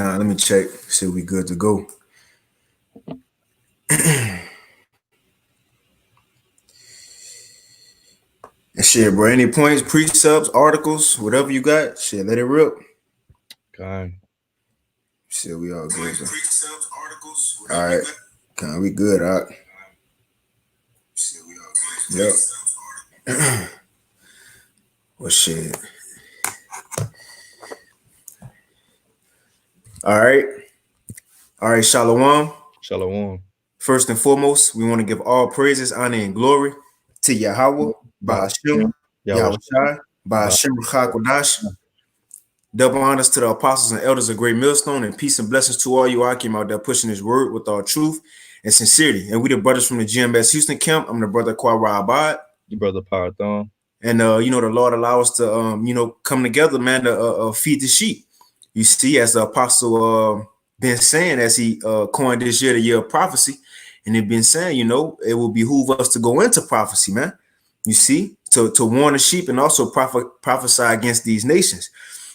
Let me check. See we good to go. And shit, bro. Any points, precepts, articles, whatever you got, shit, let it rip. God. Shit, we all good. Precepts, articles, all right. We good, all right. Shit, we all good. Yep. Well, shit. All right. All right, Shalom. Shalom. First and foremost, we want to give all praises, honor, and glory to Yahweh, Ba'ashem, Yahweh Shai, Ba'ashem Ruach. Double honors to the apostles and elders of Great Millstone, and peace and blessings to all you Akim out there pushing his word with all truth and sincerity. And we the brothers from the GMS Houston camp. I'm the brother Kwara Abad. Your brother Parathon. And the Lord allow us to come together, man, to feed the sheep. You see, as the apostle been saying, as he coined this year the year of prophecy, and it been saying, it will behoove us to go into prophecy, man. You see, to warn the sheep and also prophesy against these nations.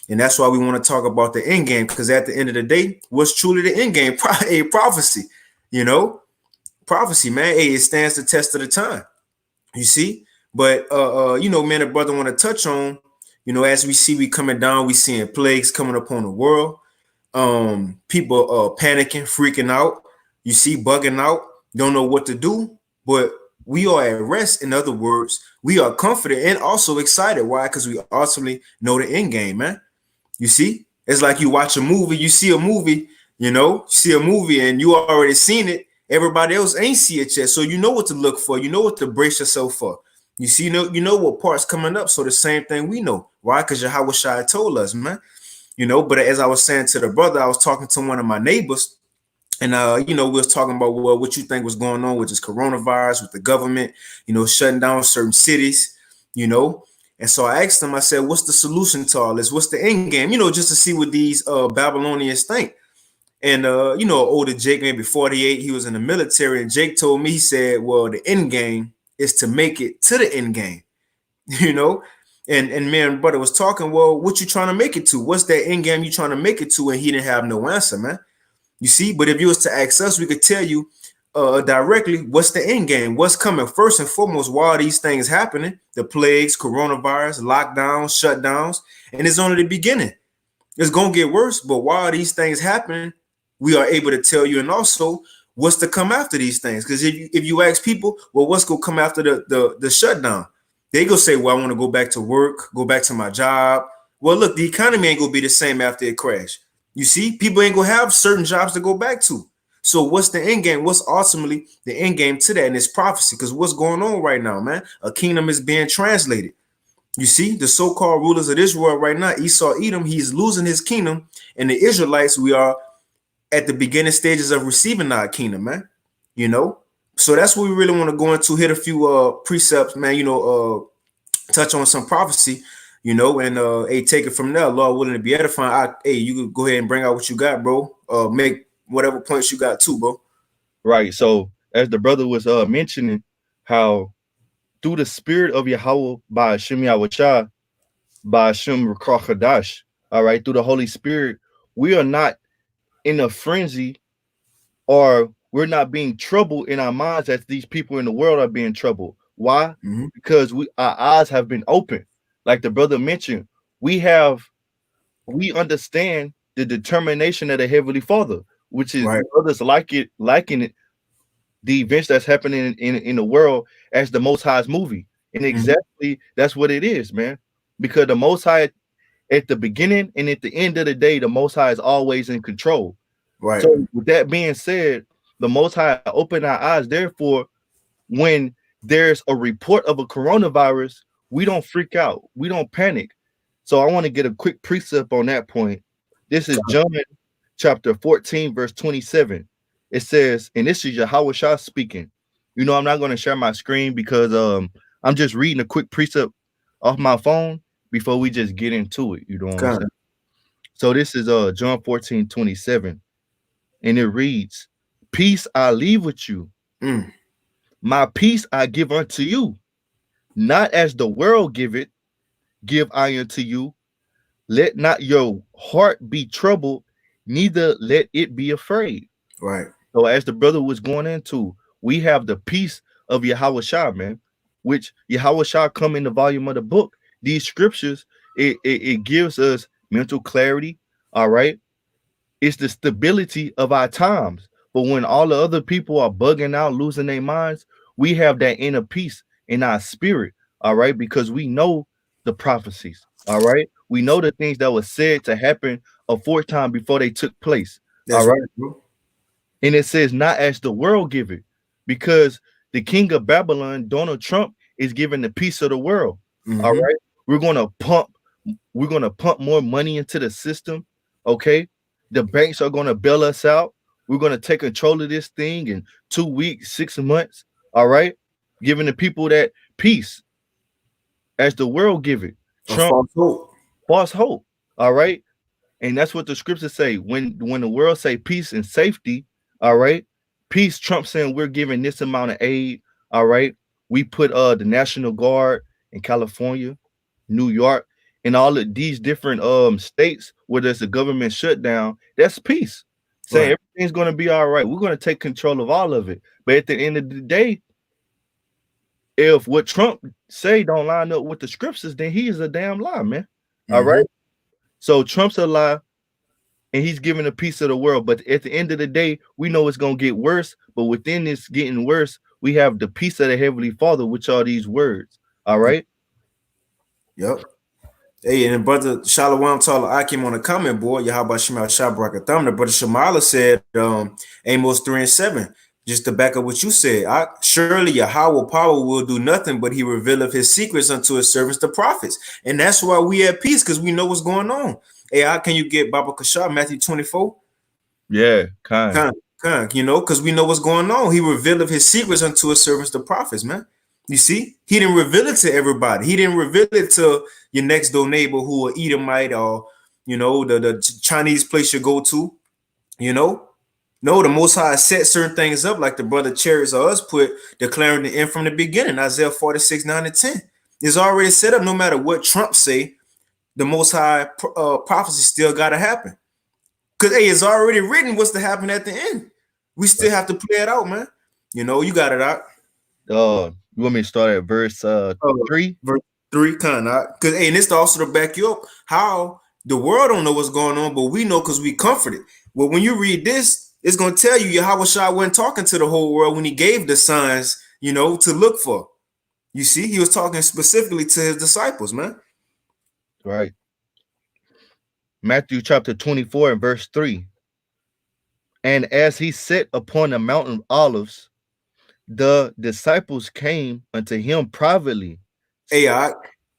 And that's why we want to talk about the end game, because at the end of the day, what's truly the end game? A prophecy, prophecy, man. Hey, it stands the test of the time. You see, but man, the brother want to touch on, as we see we coming down, we seeing plagues coming upon the world. People panicking, freaking out. You see, bugging out, don't know what to do, but we are at rest. In other words, we are confident and also excited. Why? Because we ultimately know the end game, man. You see, it's like you watch a movie, you see a movie, and you already seen it. Everybody else ain't see it yet. So you know what to look for. You know what to brace yourself for. You see, you know what part's coming up. So the same thing we know. Why? Because Yahweh Shai told us, man. But as I was saying to the brother, I was talking to one of my neighbors, and we was talking about what you think was going on with this coronavirus, with the government, shutting down certain cities, And so I asked him, I said, what's the solution to all this? What's the end game? Just to see what these Babylonians think. And, older Jake, maybe 48, he was in the military. And Jake told me, he said, well, the end game is to make it to the end game, And man, brother was talking, well, what you trying to make it to? What's that end game you trying to make it to? And he didn't have no answer, man. You see, but if you was to ask us, we could tell you directly what's the end game, what's coming. First and foremost, why are these things happening? The plagues, coronavirus, lockdowns, shutdowns, and it's only the beginning. It's gonna get worse, but why are these things happening? We are able to tell you, and also what's to come after these things. Because if you ask people, well, what's gonna come after the shutdown? They go say, well, I want to go back to work, go back to my job. Well, look, the economy ain't gonna be the same after it crash. You see, people ain't gonna have certain jobs to go back to. So what's the end game? What's ultimately the end game to that? And it's prophecy, because what's going on right now, man? A kingdom is being translated. You see, the so-called rulers of this world right now, Esau, Edom, he's losing his kingdom. And the Israelites, we are at the beginning stages of receiving our kingdom, man. So that's what we really want to go into, hit a few precepts, man, touch on some prophecy, and hey, take it from there. Lord willing to be edifying. Hey, you could go ahead and bring out what you got, bro. Make whatever points you got too, bro. Right. So as the brother was mentioning, how through the spirit of Yahweh by Hashem Yahweh Shai, by Hashem Ruach, all right, through the Holy Spirit, we are not in a frenzy, or we're not being troubled in our minds as these people in the world are being troubled. Why? Mm-hmm. Because our eyes have been opened. Like the brother mentioned, we understand the determination of the Heavenly Father, which is right. Others liking it, the events that's happening in the world as the Most High's movie. And exactly that's what it is, man. Because the Most High, at the beginning and at the end of the day, the Most High is always in control. Right. So with that being said, the Most High opened our eyes. Therefore, when there's a report of a coronavirus, we don't freak out. We don't panic. So I want to get a quick precept on that point. This is John chapter 14, verse 27. It says, and this is Yahweh Shai speaking. I'm not going to share my screen because I'm just reading a quick precept off my phone before we just get into it. You know what I'm saying? So this is John 14, 27. And it reads, peace I leave with you. My peace I give unto you. Not as the world give it, give I unto you. Let not your heart be troubled, neither let it be afraid. Right. So as the brother was going into, we have the peace of Yahweh Shah, man, which Yahweh Shah come in the volume of the book. These scriptures, it gives us mental clarity. All right. It's the stability of our times. But when all the other people are bugging out, losing their minds, we have that inner peace in our spirit. All right. Because we know the prophecies. All right. We know the things that were said to happen a fourth time before they took place. All That's right. right, bro. And it says, not as the world give it, because the king of Babylon, Donald Trump, is giving the peace of the world. All Mm-hmm. right. We're gonna pump more money into the system. Okay. The banks are gonna bail us out. We're gonna take control of this thing in 2 weeks, 6 months. All right. Giving the people that peace as the world give it. A Trump, false hope. false hope. All right. And that's what the scriptures say. When the world say peace and safety, all right, peace, Trump saying we're giving this amount of aid, all right. We put the National Guard in California, New York, and all of these different states where there's a government shutdown. That's peace. Saying Right. everything's gonna be all right. We're gonna take control of all of it. But at the end of the day, if what Trump say don't line up with the scriptures, then he is a damn lie, man. All Mm-hmm. right. So Trump's a lie and he's giving a piece of the world. But at the end of the day, we know it's going to get worse. But within this getting worse, we have the peace of the Heavenly Father, which are these words. All right. Yep. Hey, and brother Shalom Tala Akim on the comment board, Yahweh Shema Shabrak Thumb, brother Shamala said, Amos 3:7, just to back up what you said. Surely Yahweh power will do nothing, but he revealeth his secrets unto his servants, the prophets. And that's why we at peace, because we know what's going on. Hey, how can you get Baba Kashab, Matthew 24? Yeah, kind. You know, because we know what's going on. He revealeth his secrets unto his servants, the prophets, man. You see, he didn't reveal it to everybody. He didn't reveal it to your next door neighbor who are Edomite or, you know, the Chinese place you go to, you know. No, the Most High set certain things up like the brother Chariots or us put, declaring the end from the beginning. Isaiah 46:9-10. It's already set up. No matter what Trump say, the Most High prophecy still got to happen. Because, hey, it's already written what's to happen at the end. We still have to play it out, man. You know, you got it out. You want me to start at verse 3? Verse 3, kind of. Because, hey, and this also to back you up, how the world don't know what's going on, but we know because we comforted. Well, when you read this, it's going to tell you Yahweh Shah wasn't talking to the whole world when he gave the signs, you know, to look for. You see, he was talking specifically to his disciples, man. Right. Matthew chapter 24 and verse 3. And as he sat upon the mountain of Olives, the disciples came unto him privately. Hey,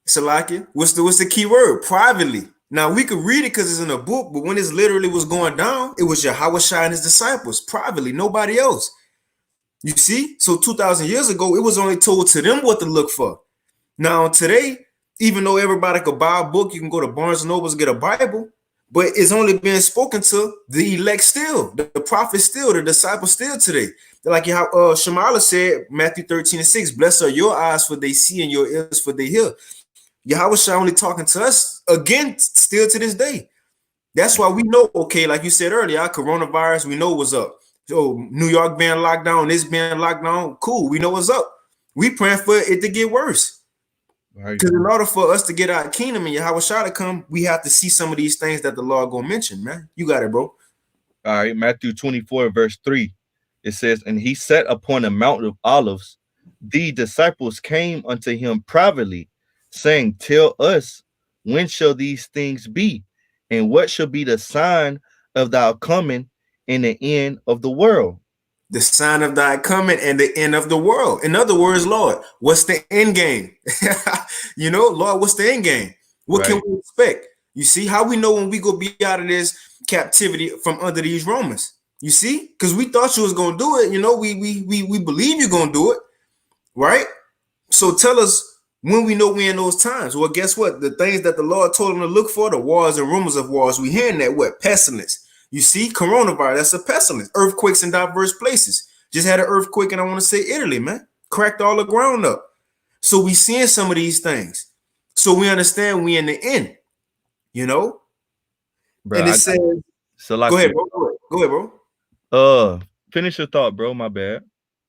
Salaki, what's the key word? Privately. Now we could read it because it's in a book, but when it's literally was going down, it was Yahweh Shai and his disciples privately, nobody else. You see, so 2,000 years ago, it was only told to them what to look for. Now today, even though everybody could buy a book, you can go to Barnes and Nobles get a Bible, but it's only being spoken to the elect still, the prophets still, the disciples still today. Like how Shamala said, Matthew 13:6, blessed are your eyes for they see and your ears for they hear. Yahweh Shai only talking to us again, still to this day. That's why we know, okay, like you said earlier, our coronavirus, we know what's up. So New York being locked down, this being locked down, cool, we know what's up. We praying for it to get worse. Because in order for us to get our kingdom and Yahweh Shai to come, we have to see some of these things that the Lord gonna mention, man. You got it, bro. All right, Matthew 24, verse 3. It says, and he sat upon the Mount of Olives. The disciples came unto him privately, saying, tell us, when shall these things be? And what shall be the sign of thy coming and the end of the world? The sign of thy coming and the end of the world. In other words, Lord, what's the end game? You know, Lord, what's the end game? What can we expect? You see how we know when we go be out of this captivity from under these Romans? You see, because we thought you was gonna do it. You know, we believe you're gonna do it, right? So tell us when we know we're in those times. Well, guess what? The things that the Lord told them to look for, the wars and rumors of wars, we hearing that what? Pestilence. You see, coronavirus, that's a pestilence. Earthquakes in diverse places. Just had an earthquake, and I want to say Italy, man. Cracked all the ground up. So we seeing some of these things. So we understand we in the end, you know? Bro, and it says, So like, Go ahead, bro. Go ahead, bro. Finish your thought, bro. My bad.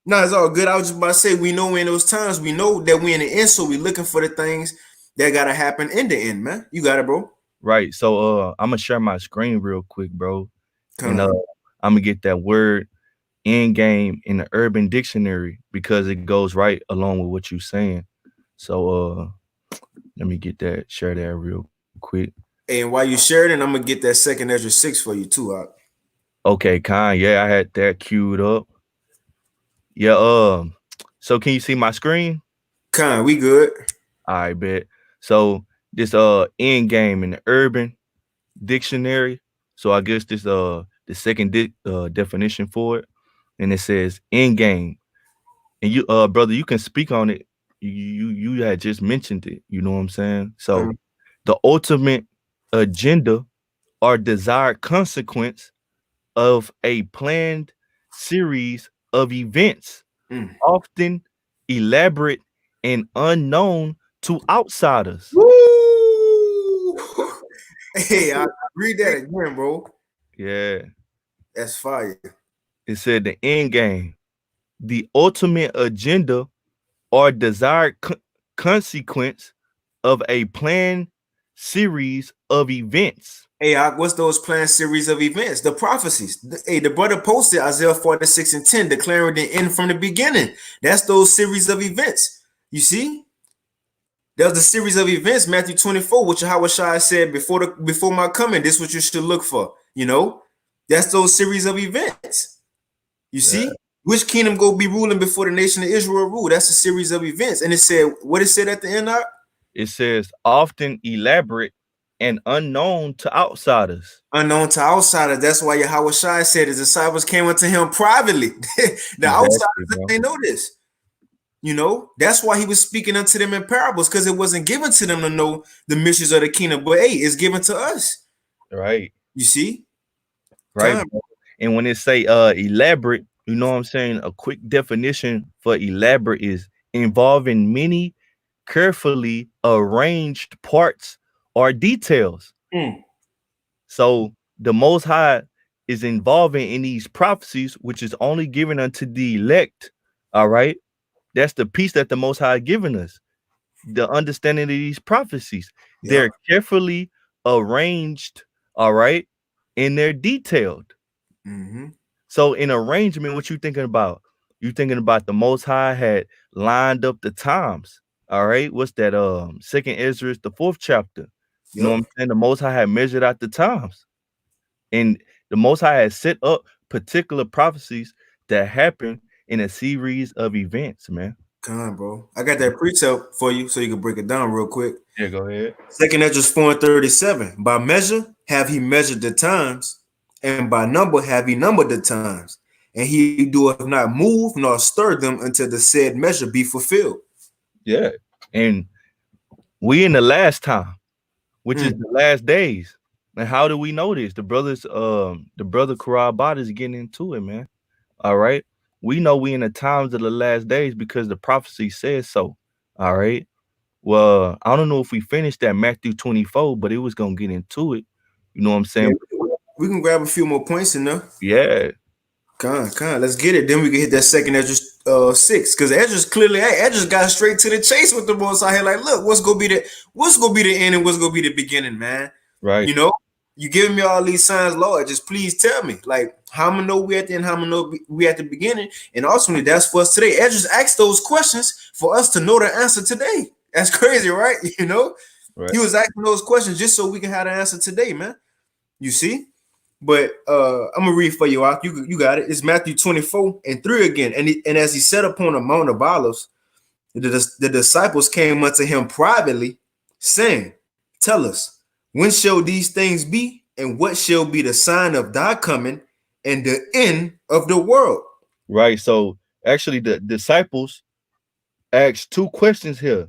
No, it's all good. I was just about to say, we know in those times, we know that we in the end, so we looking for the things that gotta happen in the end, man. You got it, bro. Right. So I'm gonna share my screen real quick, bro. And Come. I'm gonna get that word end game in the Urban Dictionary because it goes right along with what you're saying. So let me get that, share that real quick. And while you share it, I'm gonna get that second Ezra 6 for you too, Hawk. Okay, Con. Yeah, I had that queued up. Yeah, so can you see my screen? Con, we good. I bet. So this end game in the Urban Dictionary. So I guess this the second definition for it, and it says end game. And you brother, you can speak on it. You had just mentioned it. You know what I'm saying? So the ultimate agenda or desired consequence of a planned series of events, often elaborate and unknown to outsiders. Woo! Hey, I read that again, bro. Yeah. That's fire. It said the end game, the ultimate agenda or desired consequence of a planned series of events. Hey, what's those planned series of events? The prophecies. Hey, the brother posted Isaiah 46:10, declaring the end from the beginning. That's those series of events. You see? There's a series of events, Matthew 24, which Yahushua said before my coming, this is what you should look for. You know, that's those series of events. You see, which kingdom go be ruling before the nation of Israel rule? That's a series of events. And it said, what it said at the end of? It says often elaborate and unknown to outsiders. Unknown to outsiders. That's why Yahushua said his disciples came unto him privately. The outsiders, they know this. You know, that's why he was speaking unto them in parables, because it wasn't given to them to know the mysteries of the kingdom. But hey, it's given to us. Right. You see? Right. And when it say elaborate, you know what I'm saying? A quick definition for elaborate is involving many carefully arranged parts or details. So the Most High is involving in these prophecies, which is only given unto the elect. All right. That's the peace that the Most High given us. The understanding of these prophecies. Yeah. They're carefully arranged, all right, and they're detailed. So in arrangement, what you thinking about? You thinking about the Most High had lined up the times. All right. What's that? Second Ezra, the 4th chapter. You know what I'm saying? The Most High had measured out the times. And the Most High had set up particular prophecies that happen in a series of events, man. Come on, bro. I got that precept for you so you can break it down real quick. Yeah, go ahead. Second Ezra 4:37. By measure have he measured the times, and by number have he numbered the times. And he doeth not move nor stir them until the said measure be fulfilled. Yeah. And we in the last time, which is the last days. And how do we know this? The brother Karabot is getting into it, man. All right. We know we in the times of the last days because the prophecy says so. All right. Well, I don't know if we finished that Matthew 24, but it was gonna get into it. You know what I'm saying? We can grab a few more points in there. Yeah. Come on, let's get it. Then we can hit that second Ezra 6. Because Ezra's got straight to the chase with the Most High. Like, look, what's gonna be the end and what's gonna be the beginning, man. Right. You know, you giving me all these signs, Lord. Just please tell me, like, how I'm gonna know we at the end, how I'm gonna know we at the beginning. And ultimately, that's for us today. Ezra's asked those questions for us to know the answer today. That's crazy, right? You know, right. He was asking those questions just so we can have the answer today, man. You see? But I'm gonna read for you, Ak. You got it. It's Matthew 24:3 again. And as he sat upon the Mount of Olives, the disciples came unto him privately, saying, tell us, when shall these things be, and what shall be the sign of thy coming and the end of the world? Right. So actually, the disciples asked 2 questions here.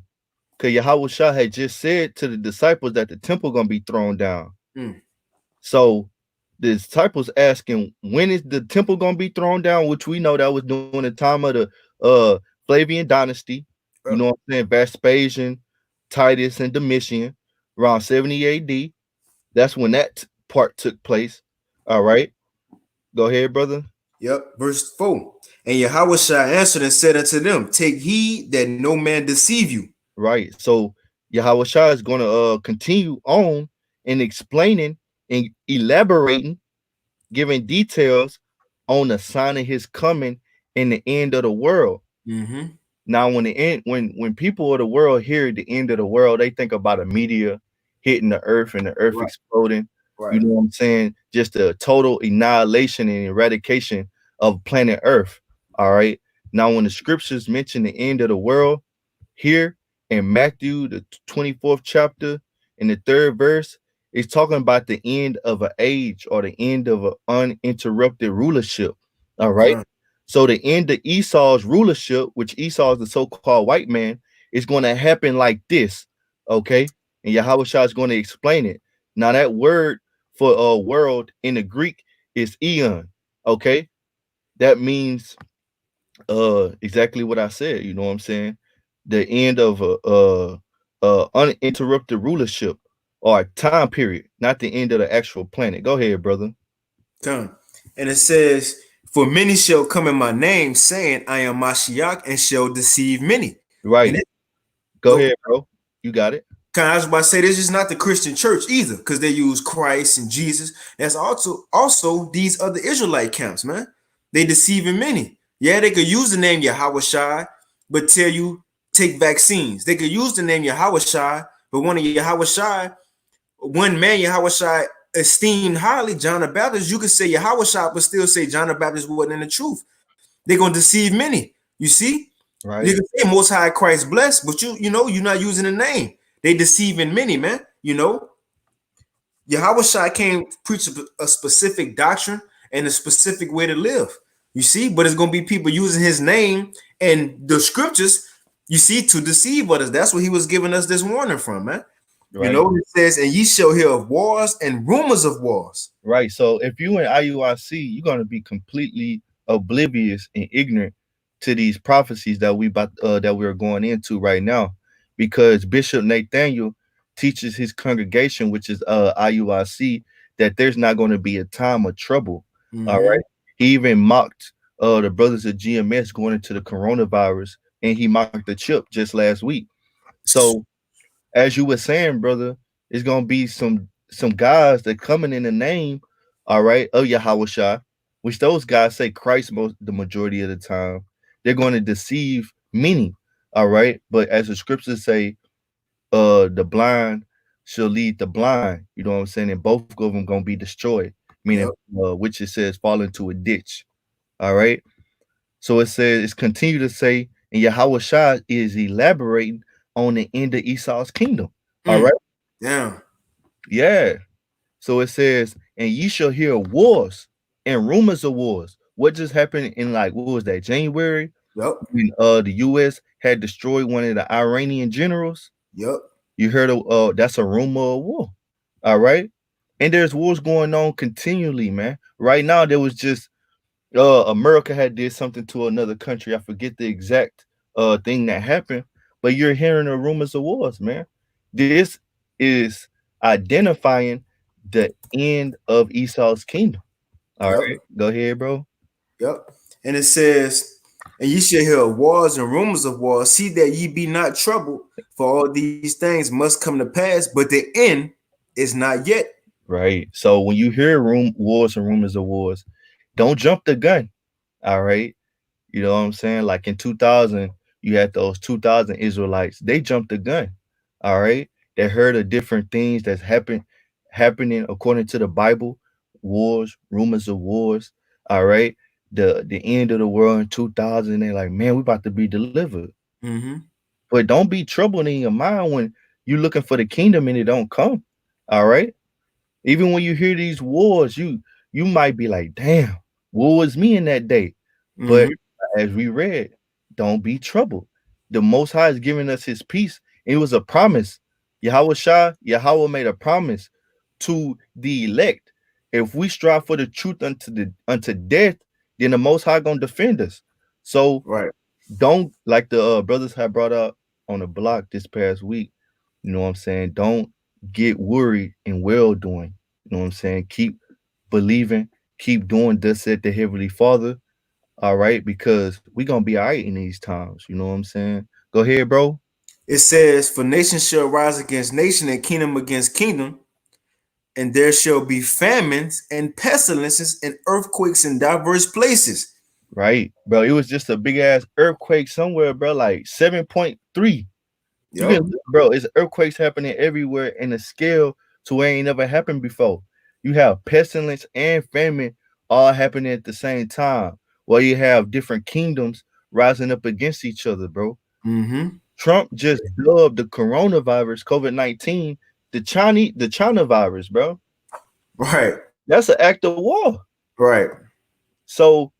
Because Yahushua had just said to the disciples that the temple gonna be thrown down. So the disciples asking, when is the temple gonna be thrown down? Which we know that was during the time of the Flavian dynasty. You know what I'm saying? Vespasian, Titus, and Domitian, around 70 AD. That's when that part took place. All right. Go ahead, brother. Yep. Verse 4. And Yahweh answered and said unto them, take heed that no man deceive you. Right. So Yahweh Shah is going to continue on and explaining and elaborating, giving details on the sign of his coming in the end of the world. Mm-hmm. Now, when people of the world hear the end of the world, they think about a meteor hitting the earth and the earth Right. exploding. Right. You know what I'm saying? Just a total annihilation and eradication of planet Earth. All right. Now, when the scriptures mention the end of the world here in Matthew, the 24th chapter, in the 3rd verse, it's talking about the end of an age or the end of an uninterrupted rulership. All right. So the end of Esau's rulership, which Esau is the so-called white man, is going to happen like this. Okay. And Yahweh Shah is going to explain it. Now, that word for a world in the Greek is eon. Okay. That means exactly what I said. You know what I'm saying? The end of a uninterrupted rulership or a time period, not the end of the actual planet. Go ahead, brother. Done. And it says, for many shall come in my name, saying, I am Mashiach, and shall deceive many. Right. And go ahead, bro. You got it. I was about to say, this is not the Christian church either, because they use Christ and Jesus. That's also these other Israelite camps, man. They deceiving many. Yeah, they could use the name Yahweh Shai, but tell you take vaccines. They could use the name Yahweh Shai, but one of Yahweh Shai, one man Yahweh Shai esteemed highly, John the Baptist, you could say Yahweh Shai, but still say John the Baptist wasn't in the truth. They're gonna deceive many. You see, right? You can say Most High Christ blessed, but you're not using the name. They deceiving many, man. Yahweh Shai can't preach a specific doctrine and a specific way to live. You see, but it's gonna be people using his name and the scriptures, you see, to deceive others. That's what he was giving us this warning from, man. Right. It says, and ye shall hear of wars and rumors of wars. Right. So if you in IUIC, you're gonna be completely oblivious and ignorant to these prophecies that we're going into right now, because Bishop Nathaniel teaches his congregation, which is IUIC, that there's not going to be a time of trouble. Mm-hmm. All right. He even mocked the brothers of GMS going into the coronavirus, and he mocked the chip just last week. So as you were saying, brother, it's gonna be some guys that coming in the name, all right, of Yahweh Shai, which those guys say Christ the majority of the time. They're going to deceive many, all right. But as the scriptures say, the blind shall lead the blind. You know what I'm saying? And both of them gonna be destroyed, meaning which it says fall into a ditch. All right. So it says, it's continue to say, and Yahweh Shai is elaborating on the end of Esau's kingdom. All right. Yeah. So it says, and ye shall hear wars and rumors of wars. What just happened in, like, what was that, January? Yep. When the US had destroyed one of the Iranian generals. Yep. You heard of that's a rumor of war. All right. And there's wars going on continually, man. Right now, there was just America had did something to another country. I forget the exact thing that happened, but you're hearing the rumors of wars, man. This is identifying the end of Esau's kingdom. All right, go ahead, bro. Yep. And it says, and ye shall hear wars and rumors of wars. See that ye be not troubled, for all these things must come to pass, but the end is not yet. Right. So when you hear wars and rumors of wars, don't jump the gun. All right. You know what I'm saying? Like in 2000, you had those 2000 Israelites. They jumped the gun. All right. They heard of different things that's happening according to the Bible. Wars, rumors of wars. All right. The end of the world in 2000. They're like, man, we about to be delivered. Mm-hmm. But don't be troubled in your mind when you're looking for the kingdom and it don't come. All right. Even when you hear these wars, you might be like, damn, what was me in that day? Mm-hmm. But as we read, don't be troubled. The Most High is giving us his peace. It was a promise. Yahweh made a promise to the elect. If we strive for the truth unto death, then the Most High gonna defend us. So don't, like the brothers have brought up on the block this past week. You know what I'm saying? Don't get worried in well doing. You know what I'm saying? Keep believing, keep doing thus said the Heavenly Father. All right, because we gonna be all right in these times. You know what I'm saying? Go ahead, bro. It says, "For nation shall rise against nation, and kingdom against kingdom, and there shall be famines and pestilences and earthquakes in diverse places." Right, bro. It was just a big ass earthquake somewhere, bro, like 7.3. You Yep. can, bro, it's earthquakes happening everywhere in a scale to where ain't never happened before. You have pestilence and famine all happening at the same time, while you have different kingdoms rising up against each other, bro. Mm-hmm. Trump just dubbed the coronavirus, COVID-19, the China virus, bro. Right. That's an act of war. Right. So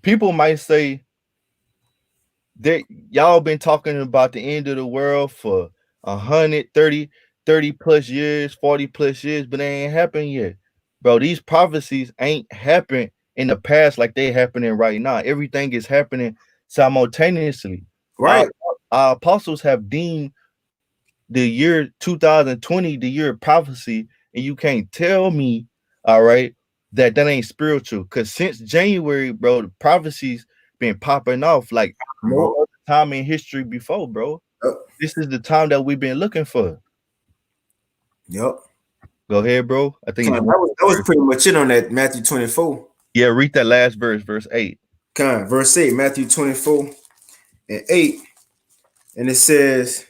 people might say that y'all been talking about the end of the world for 130, 30 plus years, 40 plus years, but they ain't happened yet. Bro, these prophecies ain't happened in the past like they happening right now. Everything is happening simultaneously. Our, Right. our apostles have deemed the year 2020 the year of prophecy, and you can't tell me, all right, that ain't spiritual. Because since January, bro, the prophecies been popping off like no other time in history before, bro. This is the time that we've been looking for. Yep. Go ahead, bro. I think that was pretty much it on that Matthew 24. Yeah, read that last verse, verse 8. Verse 8, Matthew 24 and 8. And it says,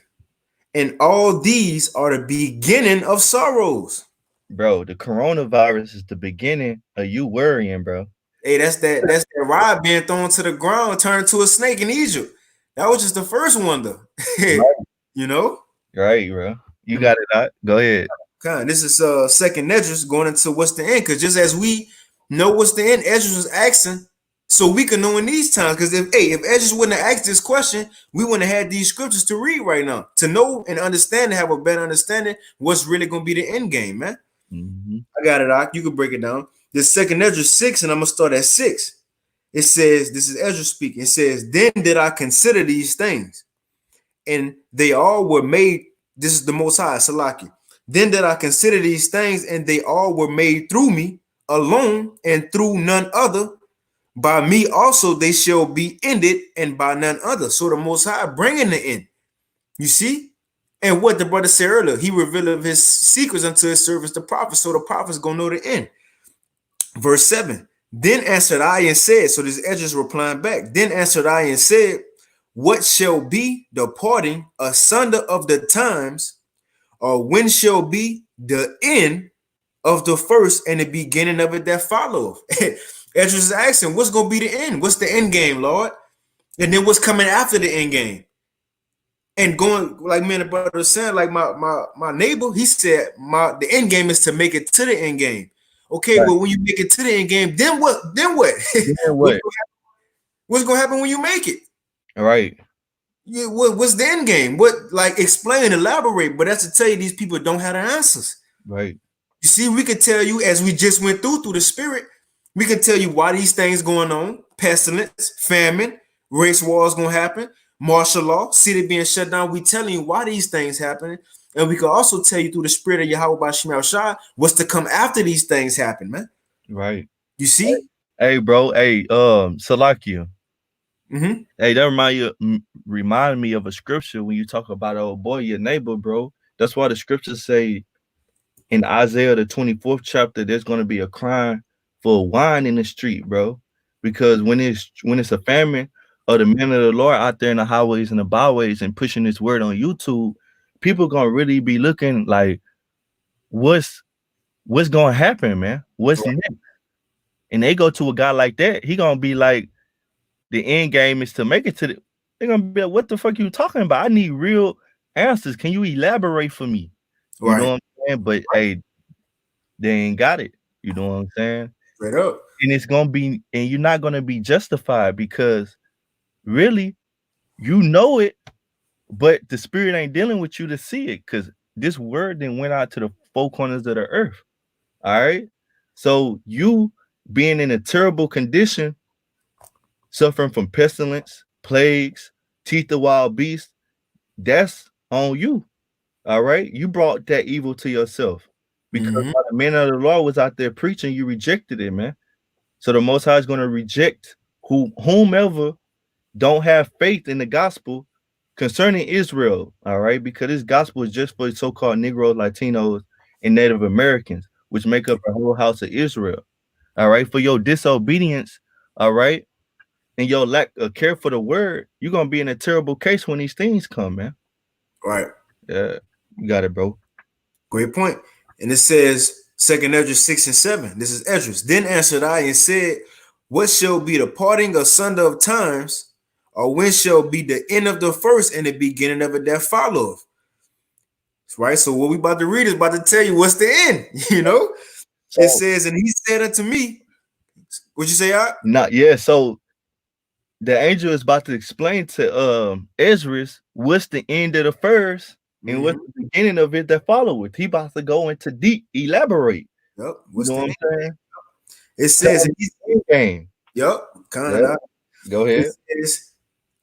"And all these are the beginning of sorrows." Bro, the coronavirus is the beginning of you worrying, bro. Hey, that's that rod being thrown to the ground, turned to a snake in Egypt. That was just the first wonder. You know? Right, bro. You got it out. Go ahead. This is second Esdras going into what's the end. Because just as we know what's the end, Esdras was asking, so we can know in these times. Because if Esdras wouldn't have asked this question, we wouldn't have had these scriptures to read right now. To know and understand and have a better understanding what's really going to be the end game, man. Mm-hmm. I got it, Doc. You can break it down. This second Esdras 6, and I'm gonna start at 6. It says, this is Ezra speaking. It says, "Then did I consider these things, and they all were made." This is the Most High, Salaki. "Then did I consider these things, and they all were made through me alone, and through none other. By me also they shall be ended, and by none other." So the Most High bringing the end. You see? And what the brother said earlier, he revealed his secrets unto his servants, the prophets. So the prophets gonna know the end. Verse 7. "Then answered I and said," so this Esdras replying back, "Then answered I and said, what shall be the parting asunder of the times, or when shall be the end of the first and the beginning of it that followeth?" Esdras is asking, what's going to be the end? What's the end game, Lord? And then what's coming after the end game? And going, like me and the brother was saying, like my neighbor, he said, the end game is to make it to the end game. Okay, right. Well, when you make it to the end game, then what? Then what? Then what? What's gonna happen when you make it? All right. Yeah, what's the end game? What, like, explain, elaborate? But that's to tell you, these people don't have the answers. Right. You see, we could tell you, as we just went through the spirit, we can tell you why these things going on: pestilence, famine, race wars gonna happen, martial law, city being shut down. We telling you why these things happening, and we can also tell you through the spirit of Yahweh Bashim Shah what's to come after these things happen, man. Right. You see? Hey, bro. Hey, Salakia. Mm-hmm. Hey, that remind me of a scripture when you talk about, oh boy, your neighbor, bro. That's why the scriptures say in Isaiah the 24th chapter, there's going to be a crying for wine in the street, bro. Because when it's a famine of the men of the Lord out there in the highways and the byways and pushing this word on YouTube, people gonna really be looking like, what's gonna happen, man? What's next? And they go to a guy like that, he gonna be like, the end game is to make it to the. They're gonna be like, what the fuck are you talking about? I need real answers. Can you elaborate for me? You right. know what I'm saying? But hey, they ain't got it. You know what I'm saying? Straight up. And it's gonna be, and you're not gonna be justified because really, you know it, but the spirit ain't dealing with you to see it because this word then went out to the four corners of the earth. All right. So you being in a terrible condition, suffering from pestilence, plagues, teeth of wild beasts, that's on you. All right. You brought that evil to yourself. because while the man of the law was out there preaching, you rejected it, man. So the Most High is going to reject whomever don't have faith in the gospel concerning Israel, all right? Because this gospel is just for so-called Negroes, Latinos, and Native Americans, which make up the whole house of Israel, all right? For your disobedience, all right, and your lack of care for the word, you're going to be in a terrible case when these things come, man. Right. Yeah, you got it, bro. Great point. And it says, 2nd Esdras 6 and 7. This is Esdras. Then answered I and said, what shall be the parting asunder of times, or when shall be the end of the first and the beginning of it that followeth? Right. So what we about to read is about to tell you what's the end. You know, it says, and he said unto me, what'd you say? Not yeah. So the angel is about to explain to Esdras what's the end of the first and what's the beginning of it that followeth. He about to go into deep, elaborate. Yep. You know what I'm saying? It says game. Yep. Kind of. Go ahead. It says,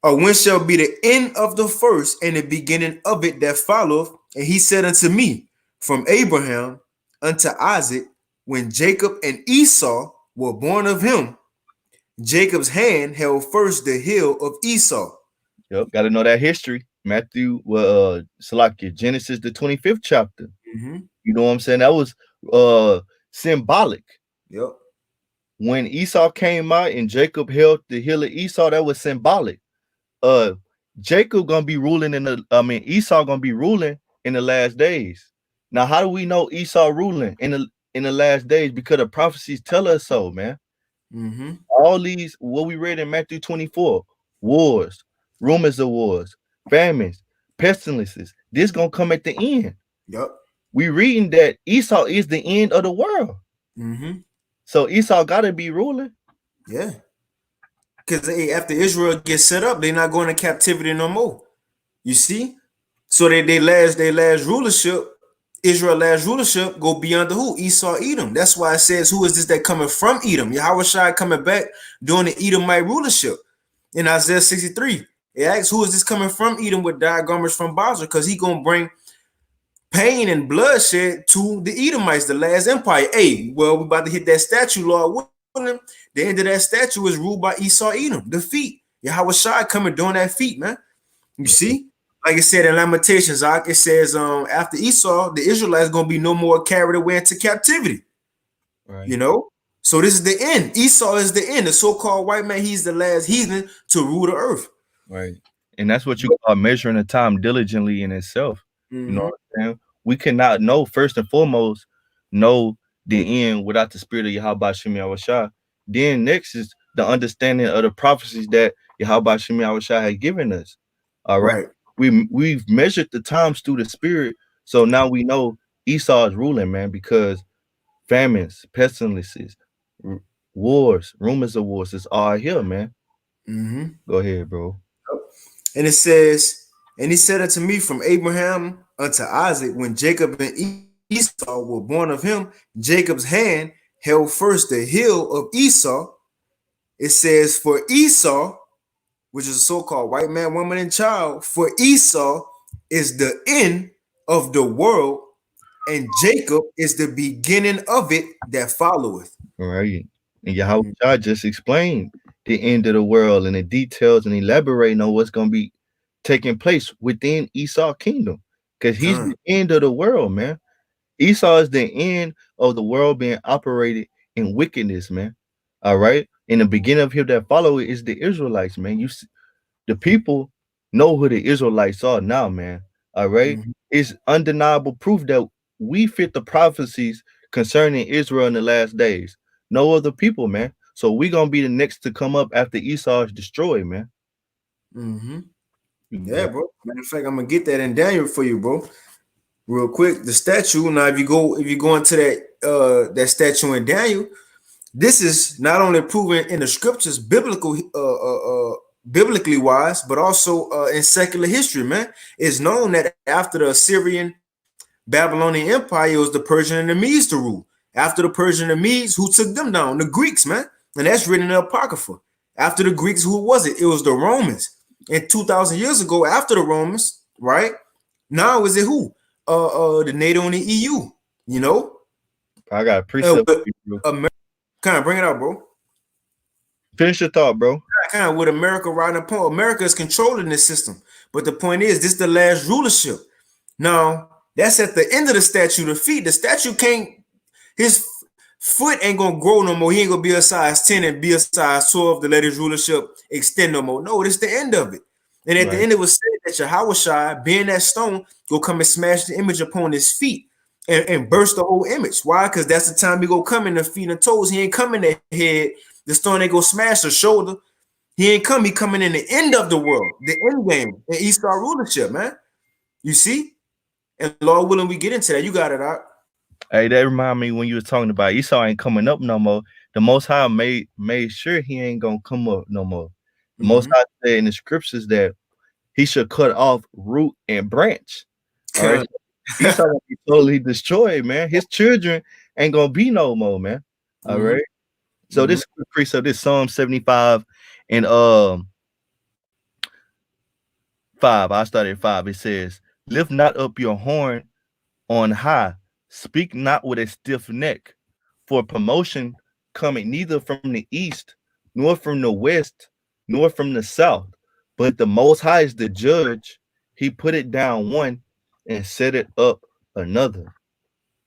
or when shall be the end of the first and the beginning of it that followeth? And he said unto me, from Abraham unto Isaac, when Jacob and Esau were born of him, Jacob's hand held first the heel of Esau. Yep, got to know that history. Matthew, Salakia, Genesis, the 25th chapter. You know what I'm saying? That was symbolic. Yep. When Esau came out and Jacob held the heel of Esau, that was symbolic. Jacob gonna be ruling Esau gonna be ruling in the last days. Now, how do we know Esau ruling in the last days? Because the prophecies tell us so, man. All these, what we read in Matthew 24, wars, rumors of wars, famines, pestilences, this gonna come at the end. Yep. We reading that Esau is the end of the world. So Esau gotta be ruling. Yeah. Because after Israel gets set up, they're not going to captivity no more. You see? So they last rulership, Israel last rulership, go beyond the who? Esau, Edom. That's why it says, who is this that coming from Edom? Yahweh Shai coming back during the Edomite rulership. In Isaiah 63, it asks, who is this coming from Edom with dyed garments from Basra? Because he going to bring pain and bloodshed to the Edomites, the last empire. Hey, well, we're about to hit that statue, Lord. The end of that statue is ruled by Esau, Edom, the feet. Yahweh Shai coming doing that feet, man. You see? Like it said in Lamentations, it says, after Esau, the Israelites going to be no more carried away into captivity. Right. You know? So this is the end. Esau is the end. The so-called white man, he's the last heathen to rule the earth. Right. And that's what you call measuring the time diligently in itself. You know what I'm saying? We cannot know, first and foremost, know the end without the spirit of Yahweh Shem Yahushua. Then next is the understanding of the prophecies that Yahweh Shem Yahushua had given us. All right. We've measured the times through the spirit. So now we know Esau is ruling, man, because famines, pestilences, wars, rumors of wars, it's all here, man. Go ahead, bro. And it says, and he said unto me, from Abraham unto Isaac, when Jacob and Esau were born of him, Jacob's hand held first the heel of Esau. It says, for Esau, which is a so-called white man, woman, and child, for Esau is the end of the world, and Jacob is the beginning of it that followeth. All right. And Yahweh just explained the end of the world and the details and elaborating on what's going to be taking place within Esau's kingdom, because he's the end of the world, man. Esau is the end of the world being operated in wickedness, man. All right. In the beginning of him that follow it is the Israelites, man. You see, the people know who the Israelites are now, man. All right. It's undeniable proof that we fit the prophecies concerning Israel in the last days. No other people, man. So we're gonna be the next to come up after Esau is destroyed, man. Yeah, bro. Matter of fact, I'm gonna get that in Daniel for you, bro. Real quick. The statue. Now, if you go into that statue in Daniel, this is not only proven in the scriptures, biblically wise, but also in secular history, man. It's known that after the Assyrian Babylonian Empire, it was the Persian and the Medes to rule. After the Persian and the Medes, who took them down? The Greeks, man. And that's written in the Apocrypha. After the Greeks, who was it? It was the Romans. And 2,000 years ago, after the Romans, right? Now is it who? The NATO and the EU, you know? I got a precept. America, kind of bring it out, bro. Finish your thought, bro. Kind of with America riding upon. America is controlling this system, but the point is, this is the last rulership. Now, that's at the end of the statue. The feet, the statue can't. His foot ain't gonna grow no more. He ain't gonna be a size 10 and be a size 12 to let his rulership extend no more. No, this is the end of it. And at the end, it was said that Yahushua, being that stone, will come and smash the image upon his feet and burst the whole image. Why? Because that's the time he go come in the feet and toes. He ain't coming the head. The stone ain't go smash the shoulder. He ain't come. He coming in the end of the world, the end game, and Esau rulership, man. You see? And Lord willing, we get into that. You got it out. Hey, that remind me when you was talking about Esau ain't coming up no more. The Most High made sure he ain't gonna come up no more. The Most High said in the scriptures that he should cut off root and branch. All right? Esau gonna be totally destroyed, man. His children ain't gonna be no more, man. All right. So this precept, this Psalm 75 and 5. I started at 5. It says, "Lift not up your horn on high, speak not with a stiff neck, for promotion coming neither from the east, nor from the west, nor from the south. But the Most High is the judge. He put it down one and set it up another."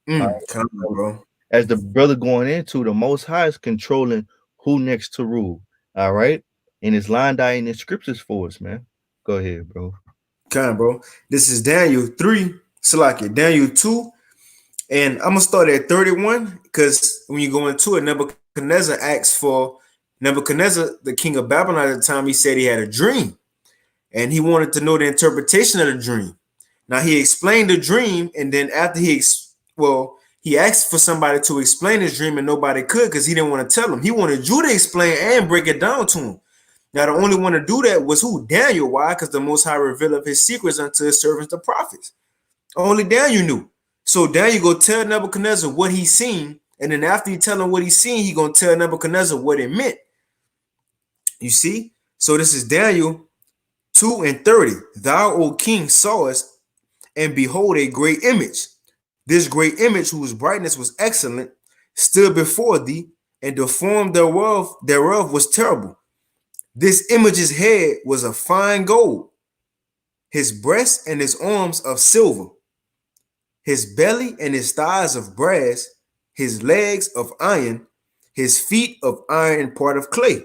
Come on, bro. As the brother going into, the Most High is controlling who next to rule. All right. And it's lined out in the scriptures for us, man. Go ahead, bro. Come on, bro. This is Daniel 3, Salakia, Daniel 2. And I'm gonna start at 31 because when you go into it, Nebuchadnezzar asks for Nebuchadnezzar, the king of Babylon at the time. He said he had a dream, and he wanted to know the interpretation of the dream. Now he explained the dream, and then after he asked for somebody to explain his dream, and nobody could because he didn't want to tell him. He wanted you to explain and break it down to him. Now the only one to do that was who? Daniel. Why? Because the Most High revealed his secrets unto his servants, the prophets. Only Daniel knew. So Daniel go tell Nebuchadnezzar what he seen, and then after he tell him what he seen, he gonna tell Nebuchadnezzar what it meant. You see? So this is Daniel 2 and 30. "Thou, O king, sawest, and behold, a great image. This great image, whose brightness was excellent, stood before thee, and the form thereof was terrible. This image's head was of fine gold, his breast and his arms of silver, his belly and his thighs of brass, his legs of iron, his feet of iron and part of clay.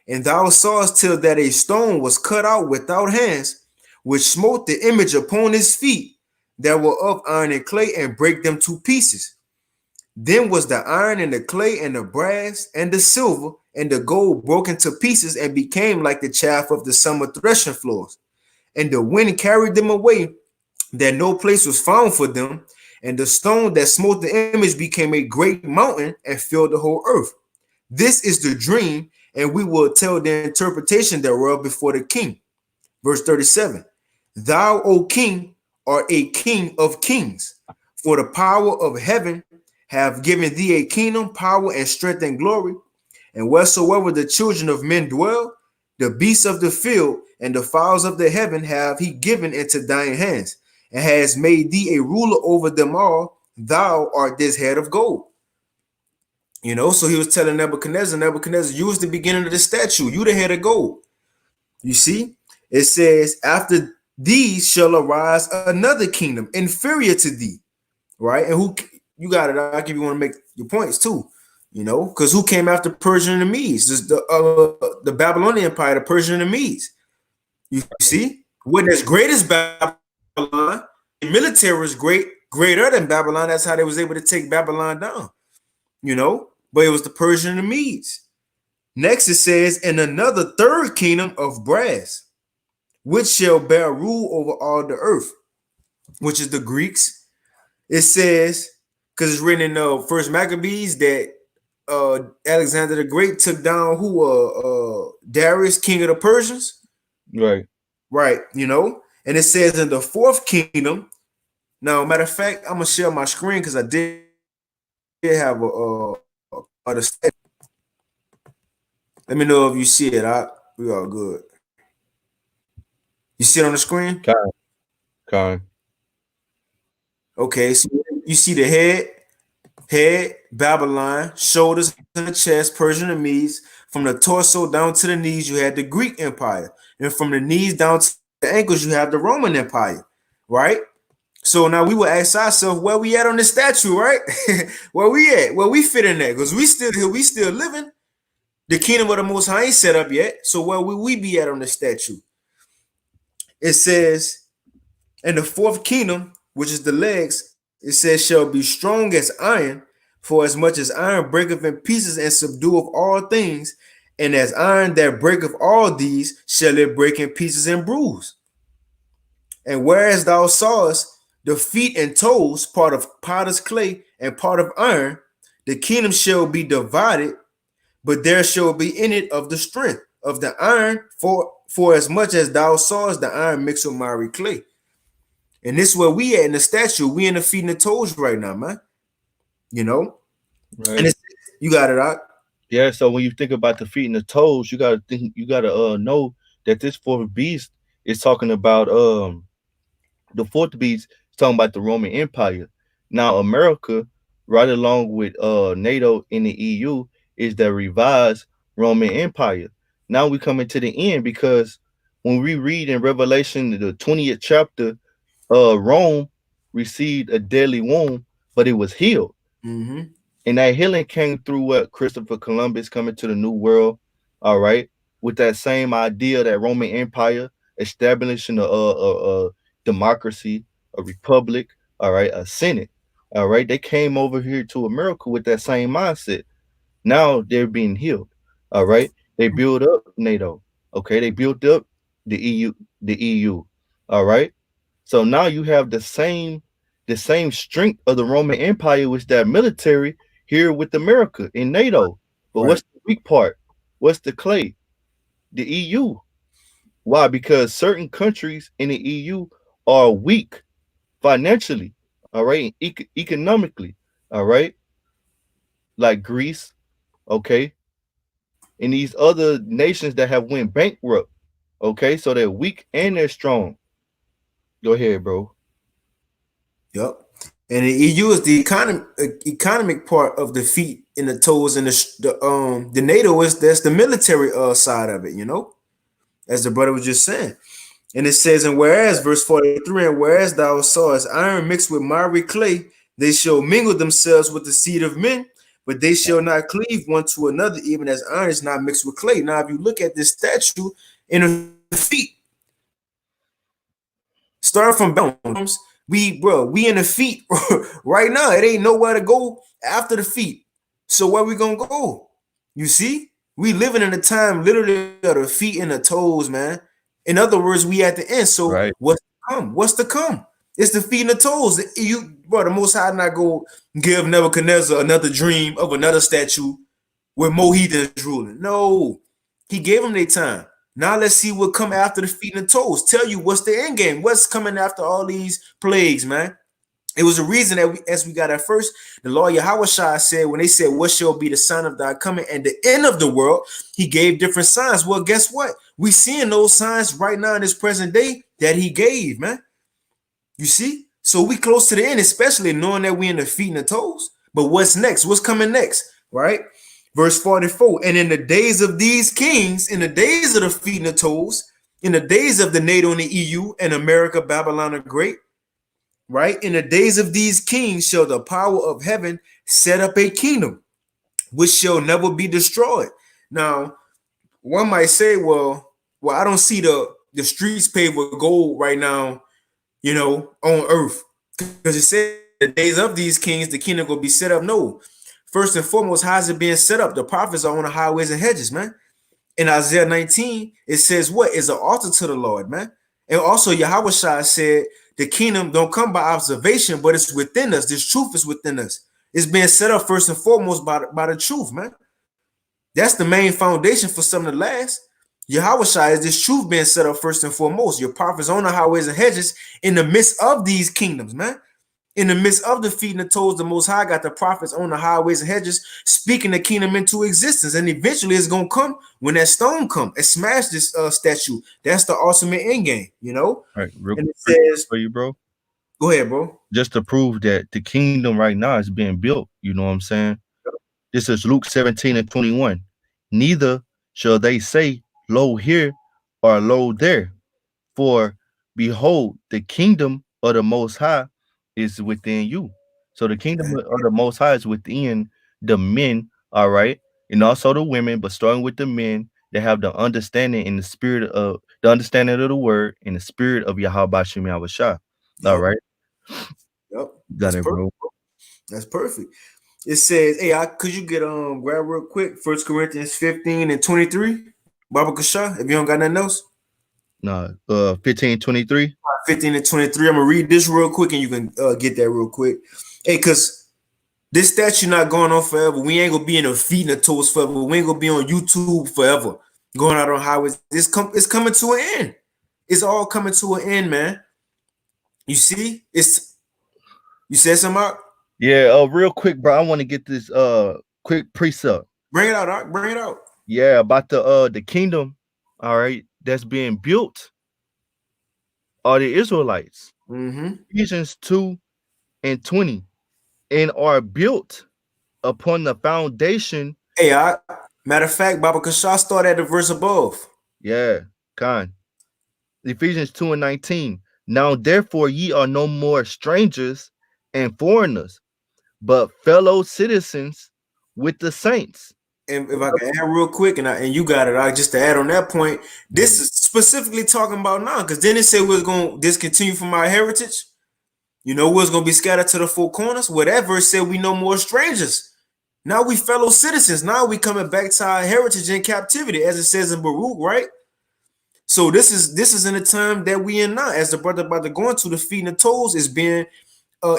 And thou sawest till that a stone was cut out without hands, which smote the image upon his feet that were of iron and clay, and break them to pieces. Then was the iron and the clay and the brass and the silver and the gold broken to pieces, and became like the chaff of the summer threshing floors. And the wind carried them away, that no place was found for them. And the stone that smote the image became a great mountain and filled the whole earth. This is the dream, and we will tell the interpretation thereof before the king." Verse 37. "Thou, O king, art a king of kings, for the power of heaven have given thee a kingdom, power, and strength, and glory. And wheresoever the children of men dwell, the beasts of the field and the fowls of the heaven have he given into thine hands, and has made thee a ruler over them all. Thou art this head of gold." You know, so he was telling Nebuchadnezzar, you was the beginning of the statue. You the head of gold. You see, it says, "After these shall arise another kingdom inferior to thee." Right? And who, you got it. I'll give you want to make your points too. You know, because who came after Persia and the Medes? The Babylonian Empire, the Persian and the Medes. You see, when as great as Babylon, the military was greater than Babylon. That's how they was able to take Babylon down. You know, but it was the Persian and the Medes. Next it says, "And another third kingdom of brass, which shall bear rule over all the earth," which is the Greeks. It says, because it's written in First Maccabees, that Alexander the Great took down Darius, king of the Persians. Right, you know. And it says in the fourth kingdom. Now, matter of fact, I'm gonna share my screen because I did have a let me know if you see it. We all good. You see it on the screen? Okay. Okay, so you see the head. head, Babylon, shoulders and the chest, Persian and Medes. From the torso down to the knees, you had the Greek Empire. And from the knees down to the ankles, you have the Roman Empire, right? So now we will ask ourselves where we at on the statue, right? Where we at? Where we fit in that? Because we still here, we still living. The kingdom of the Most High ain't set up yet. So where will we be at on the statue? It says, and the fourth kingdom, which is the legs, it says, shall be strong as iron, for as much as iron breaketh in pieces and subdueth all things, and as iron that breaketh all these, shall it break in pieces and bruise. And whereas thou sawest the feet and toes, part of potter's clay and part of iron, the kingdom shall be divided, but there shall be in it of the strength of the iron, for as much as thou sawest the iron mixed with miry clay. And this is where we at in the statue. We in the feet and the toes right now, man. You know? Right. And you got it out. Yeah, so when you think about the feet and the toes, you gotta know that this fourth beast is talking about the fourth beast is talking about the Roman Empire. Now America, right along with NATO in the EU, is the revised Roman Empire. Now we coming to the end, because when we read in Revelation the 20th chapter, Rome received a deadly wound, but it was healed. Mm-hmm. And that healing came through what Christopher Columbus coming to the New World, all right, with that same idea, that Roman Empire establishing a democracy, a republic, all right, a senate, all right. They came over here to America with that same mindset. Now they're being healed, all right. They built up NATO, okay. They built up the EU, all right. So now you have the same strength of the Roman Empire, which that military here with America in NATO. But right. What's the weak part? What's the clay? The EU. Why? Because certain countries in the EU are weak financially, all right, economically, all right, like Greece, okay, and these other nations that have went bankrupt, okay, so they're weak and they're strong. Go ahead, bro. Yep. And the EU is the economic part of the feet and the toes, and the NATO that's the military side of it, you know, as the brother was just saying. And it says, and whereas, verse 43, and whereas thou sawest iron mixed with miry clay, they shall mingle themselves with the seed of men, but they shall not cleave one to another, even as iron is not mixed with clay. Now, if you look at this statue in the feet, start from bones, we in the feet right now. It ain't nowhere to go after the feet. So where we gonna go? You see, we living in a time literally of the feet and the toes, man. In other words, we at the end. So right. What's to come? What's to come? It's the feet and the toes. The Most High not go give Nebuchadnezzar another dream of another statue where more heathens ruling. No, he gave them their time. Now let's see what come after the feet and the toes. Tell you what's the end game. What's coming after all these plagues, man? It was a reason that as we got at first, the Lord Yahushua said, when they said, what shall be the sign of thy coming and the end of the world, he gave different signs. Well, guess what? We seeing those signs right now in this present day that he gave, man. You see? So we close to the end, especially knowing that we in the feet and the toes. But what's next? What's coming next? Right? Verse 44, and in the days of these kings, in the days of the feet and the toes, in the days of the NATO and the EU and America, Babylon the Great, right? In the days of these kings shall the power of heaven set up a kingdom, which shall never be destroyed. Now, one might say, well, I don't see the streets paved with gold right now, you know, on earth. Because it said the days of these kings, the kingdom will be set up. No. First and foremost, how is it being set up? The prophets are on the highways and hedges, man. In Isaiah 19, it says what is an altar to the Lord, man. And also Yahushua said the kingdom don't come by observation, but it's within us. This truth is within us. It's being set up first and foremost by the truth, man. That's the main foundation for something to last. Yahushua is this truth being set up first and foremost. Your prophets on the highways and hedges in the midst of these kingdoms, man. In the midst of the feet and the toes, the Most High got the prophets on the highways and hedges speaking the kingdom into existence. And eventually it's going to come when that stone come and smash this statue. That's the ultimate end game, you know? All right, real and quick, it says for you, bro. Go ahead, bro. Just to prove that the kingdom right now is being built. You know what I'm saying? This is Luke 17 and 21. Neither shall they say, lo here or lo there. For behold, the kingdom of the Most High is within you. So the kingdom of the Most High is within the men, all right, and also the women, but starting with the men that have the understanding in the spirit of the understanding of the word and the spirit of Yahweh Shem Yahushua. All right. Yep. Got That's it, perfect. bro. That's perfect. It says, hey, could you get grab real quick 1 Corinthians 15 and 23? Baba Kasha, if you don't got nothing else. No, 15:23. 15 and 23. I'm gonna read this real quick and you can get that real quick. Hey, cause this statue not going on forever. We ain't gonna be in the feet and the toes forever. We ain't gonna be on YouTube forever. Going out on highways. It's coming to an end. It's all coming to an end, man. You see? You said something out? Yeah, real quick, bro. I want to get this quick precept. Bring it out, Doc. Bring it out. Yeah, about the kingdom, all right, that's being built are the Israelites. Ephesians 2 and 20, and are built upon the foundation. Hey, matter of fact, Baba Kasha started at the verse above. Yeah, kind. Ephesians 2 and 19. Now therefore ye are no more strangers and foreigners, but fellow citizens with the saints. And if I can add real quick, and you got it, just to add on that point, this is specifically talking about now, because then it said we're going to discontinue from our heritage. You know, we're going to be scattered to the four corners. Whatever it said, we no more strangers. Now we fellow citizens. Now we coming back to our heritage in captivity, as it says in Baruch, right? So this is in the time that we in now, as the brother about to go into the feet and the toes is being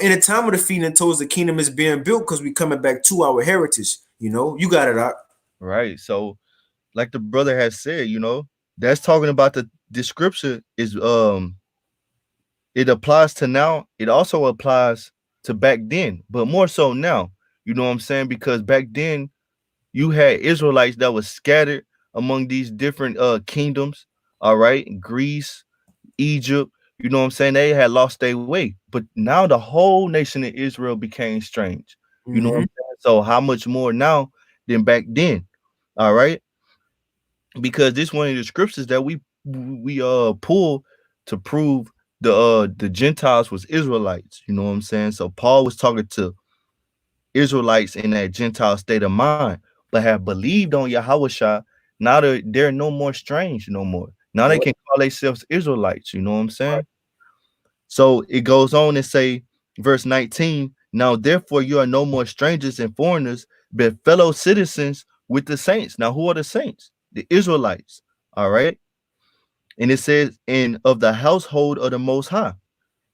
in the time of the feet and the toes, the kingdom is being built because we coming back to our heritage. You know, you got it out. Right. So, like the brother has said, you know, that's talking about the description is it applies to now. It also applies to back then, but more so now. You know what I'm saying? Because back then you had Israelites that was scattered among these different kingdoms. All right, Greece, Egypt. You know what I'm saying? They had lost their way, but now the whole nation of Israel became strange. You know what I'm saying? So how much more now than back then? All right, because this one of the scriptures that we pull to prove the Gentiles was Israelites. You know what I'm saying? So Paul was talking to Israelites in that Gentile state of mind, but have believed on Yahushua. Now they're no more strange no more. Now they can call themselves Israelites. You know what I'm saying? Right. So it goes on and say, verse 19, now therefore you are no more strangers and foreigners, but fellow citizens with the saints. Now who are the saints? The Israelites. All right. And it says, and of the household of the Most High,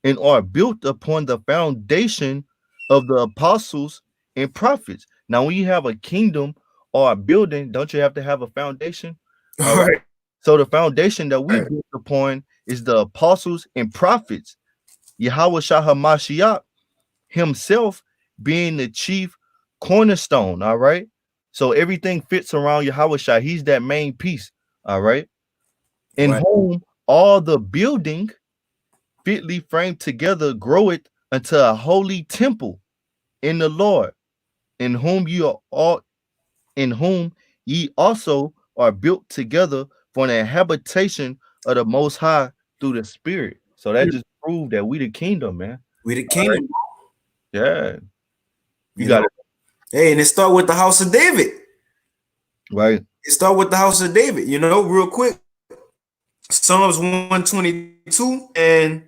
and are built upon the foundation of the apostles and prophets. Now, when you have a kingdom or a building, don't you have to have a foundation? All right. So the foundation that we built upon is the apostles and prophets. Yahushua HaMashiach himself being the chief cornerstone. All right. So everything fits around Yahushua. He's that main piece. All right. In whom all the building fitly framed together groweth unto a holy temple in the Lord, in whom ye also are built together for the habitation of the Most High through the Spirit. So that just proved that we the kingdom, man. We the kingdom. Right? Yeah. You got it. Hey, and it start with the house of David. Right. It start with the house of David, you know, real quick. Psalms 122 and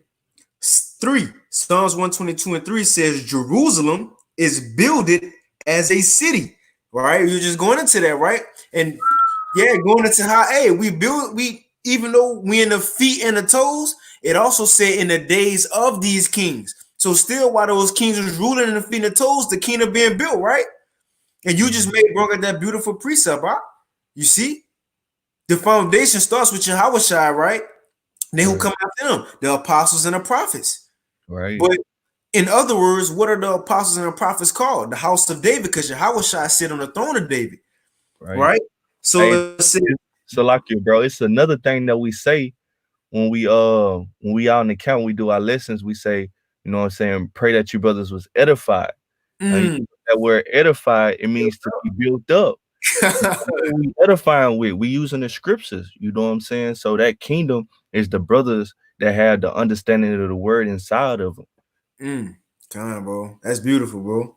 3. Psalms 122 and 3 says Jerusalem is builded as a city. Right? You're just going into that, right? And yeah, going into how we even though we in the feet and the toes, it also said in the days of these kings. So still, while those kings was ruling in the feet and the toes, the kingdom being built, right? And you just made brought that beautiful precept, right? You see, the foundation starts with Yahushua, right? Then who come after them? The apostles and the prophets. Right. But in other words, what are the apostles and the prophets called? The house of David, because Yahushua sit on the throne of David. Right? So like you, bro. It's another thing that we say when we out in the camp, we do our lessons, we say You know what I'm saying? Pray that you brothers was edified. Mm. That word edified, it means to be built up. What we edifying with, we using the scriptures. You know what I'm saying? So that kingdom is the brothers that had the understanding of the word inside of them. Come on, bro. That's beautiful, bro.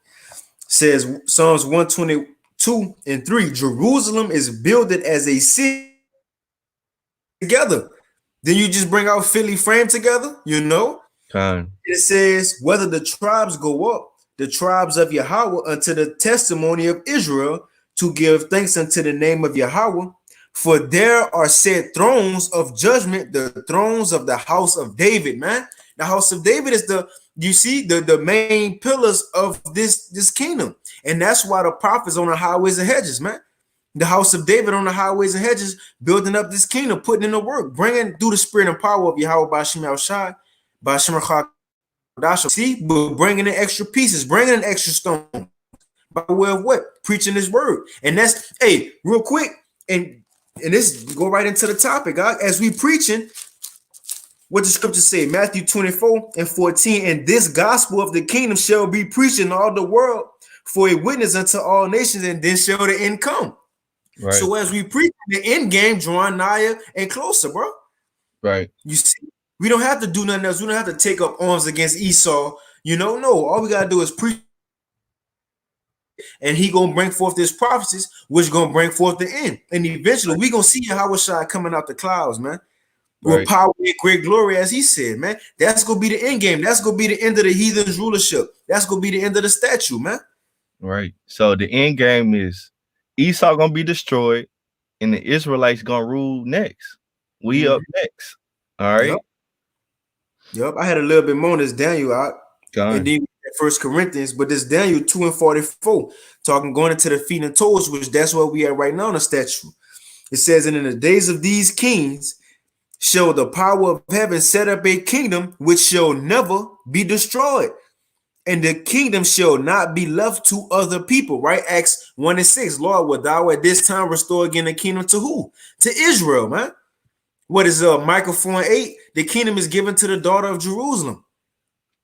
Says Psalms 122 and 3, Jerusalem is builded as a city together. Then you just bring out Philly frame together, you know? It says, whether the tribes go up, the tribes of Yahweh, unto the testimony of Israel, to give thanks unto the name of Yahweh. For there are set thrones of judgment, the thrones of the house of David, man. The house of David is the main pillars of this kingdom. And that's why the prophets on the highways and hedges, man. The house of David on the highways and hedges, building up this kingdom, putting in the work, bringing through the spirit and power of Yahweh Bashim Al-Shai, Bashim Al-Khadash. See, but bringing in extra pieces, bringing in extra stone. By way of what? Preaching this word. And that's, hey, real quick, and this go right into the topic, God. As we preaching, what the scriptures say, Matthew 24 and 14, and this gospel of the kingdom shall be preached in all the world for a witness unto all nations, and then shall the end come. Right. So as we preach, the end game drawing nigher and closer, bro. Right. You see, we don't have to do nothing else. We don't have to take up arms against Esau. You know, no. All we gotta do is preach, and he gonna bring forth this prophecies, which gonna bring forth the end. And eventually, we gonna see Yahushua coming out the clouds, man. With power and great glory, as he said, man. That's gonna be the end game. That's gonna be the end of the heathen's rulership. That's gonna be the end of the statue, man. Right. So the end game is Esau gonna be destroyed, and the Israelites gonna rule next. We up next. All right. Yep. I had a little bit more on this Daniel out. And then First Corinthians, but this Daniel 2 and 44, going into the feet and toes, which that's where we are right now in the statue. It says, and in the days of these kings shall the power of heaven set up a kingdom which shall never be destroyed, and the kingdom shall not be left to other people. Right? Acts 1 and 6. Lord, will thou at this time restore again the kingdom to who? To Israel, man. What is Micah 4 and 8? The kingdom is given to the daughter of Jerusalem.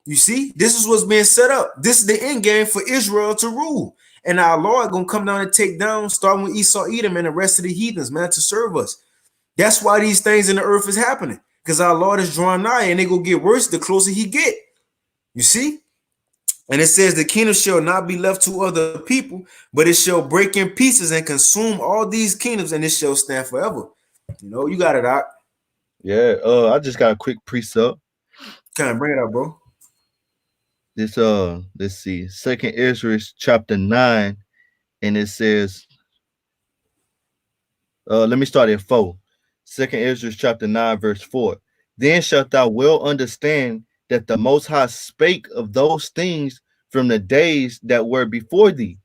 You see, this is what's being set up. This is the end game for Israel to rule. And our Lord gonna come down and take down, starting with Esau, Edom, and the rest of the heathens, man, to serve us. That's why these things in the earth is happening, because our Lord is drawing nigh, and they gonna get worse the closer he get. You see? And it says the kingdom shall not be left to other people, but it shall break in pieces and consume all these kingdoms, and it shall stand forever. You know, you got it out. Yeah, I just got a quick precept. Kind of bring it up, bro. This let's see, 2nd Ezra chapter 9, and it says, let me start at 4. 2nd Ezra chapter 9, verse 4. Then shalt thou well understand that the Most High spake of those things from the days that were before thee,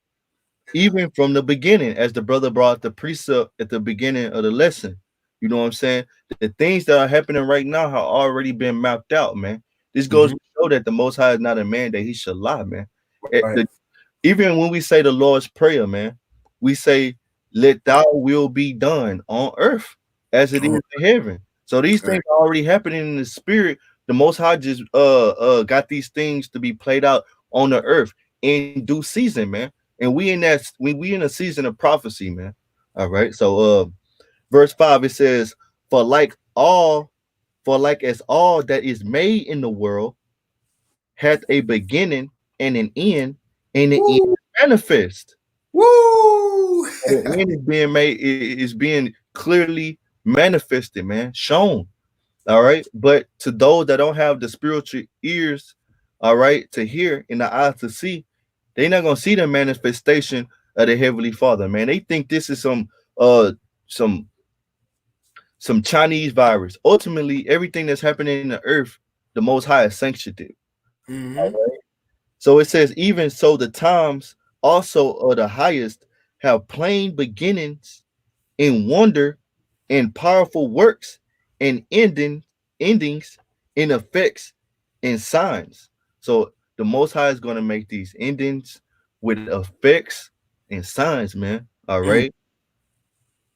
even from the beginning, as the brother brought the precept at the beginning of the lesson. You know what I'm saying? The things that are happening right now have already been mapped out, man. This goes to show that the Most High is not a man that he should lie, man. Right. Even when we say the Lord's Prayer, man, we say, let thy will be done on earth as it is in heaven. So these things are already happening in the spirit. The Most High just got these things to be played out on the earth in due season, man. And we in a season of prophecy, man. All right. So verse 5, it says, for like as all that is made in the world hath a beginning and an end, and the end is manifest. Woo! The end is being made, is being clearly manifested, man, shown. All right. But to those that don't have the spiritual ears, all right, to hear and the eyes to see, they're not gonna see the manifestation of the Heavenly Father, man. They think this is some Chinese virus. Ultimately, everything that's happening in the earth, the Most High has sanctioned it. Right? So it says, even so, the times also of the highest have plain beginnings in wonder and powerful works and endings in effects and signs. So the Most High is going to make these endings with effects and signs, man. All right.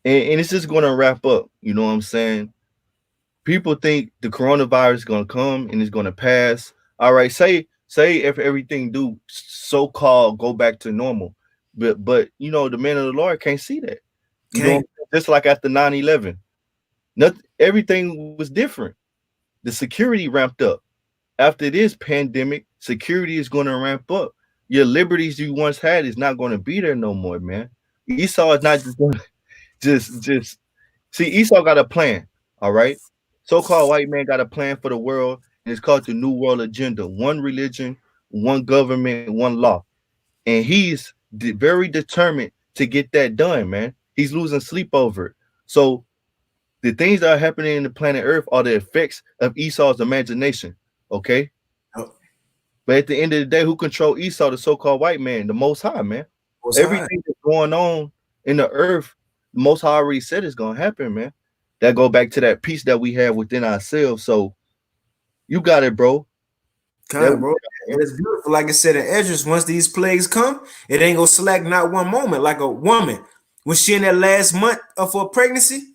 And it's just going to wrap up. You know what I'm saying? People think the coronavirus is going to come and it's going to pass. All right, say if everything do so-called go back to normal, but you know the men of the Lord can't see that. You know, Can't. just like after 9/11, nothing, everything was different. The security ramped up. After this pandemic, security is going to ramp up. Your liberties you once had is not going to be there no more, man. Esau is not just going to just see. Esau got a plan. All right, so-called white man got a plan for the world, and it's called the New World Agenda: one religion, one government, one law. And he's very determined to get that done, man. He's losing sleep over it. So the things that are happening in the planet Earth are the effects of Esau's imagination. Okay. Oh, But at the end of the day, who control Esau, the so-called white man? The Most High, man. Most High. Everything that's going on in the earth, the Most High already said it's gonna happen, man. That go back to that peace that we have within ourselves. So you got it, bro. Kind, bro. And it's beautiful. Like I said in Esdras, once these plagues come, it ain't gonna slack not one moment. Like a woman, when she in that last month of her pregnancy,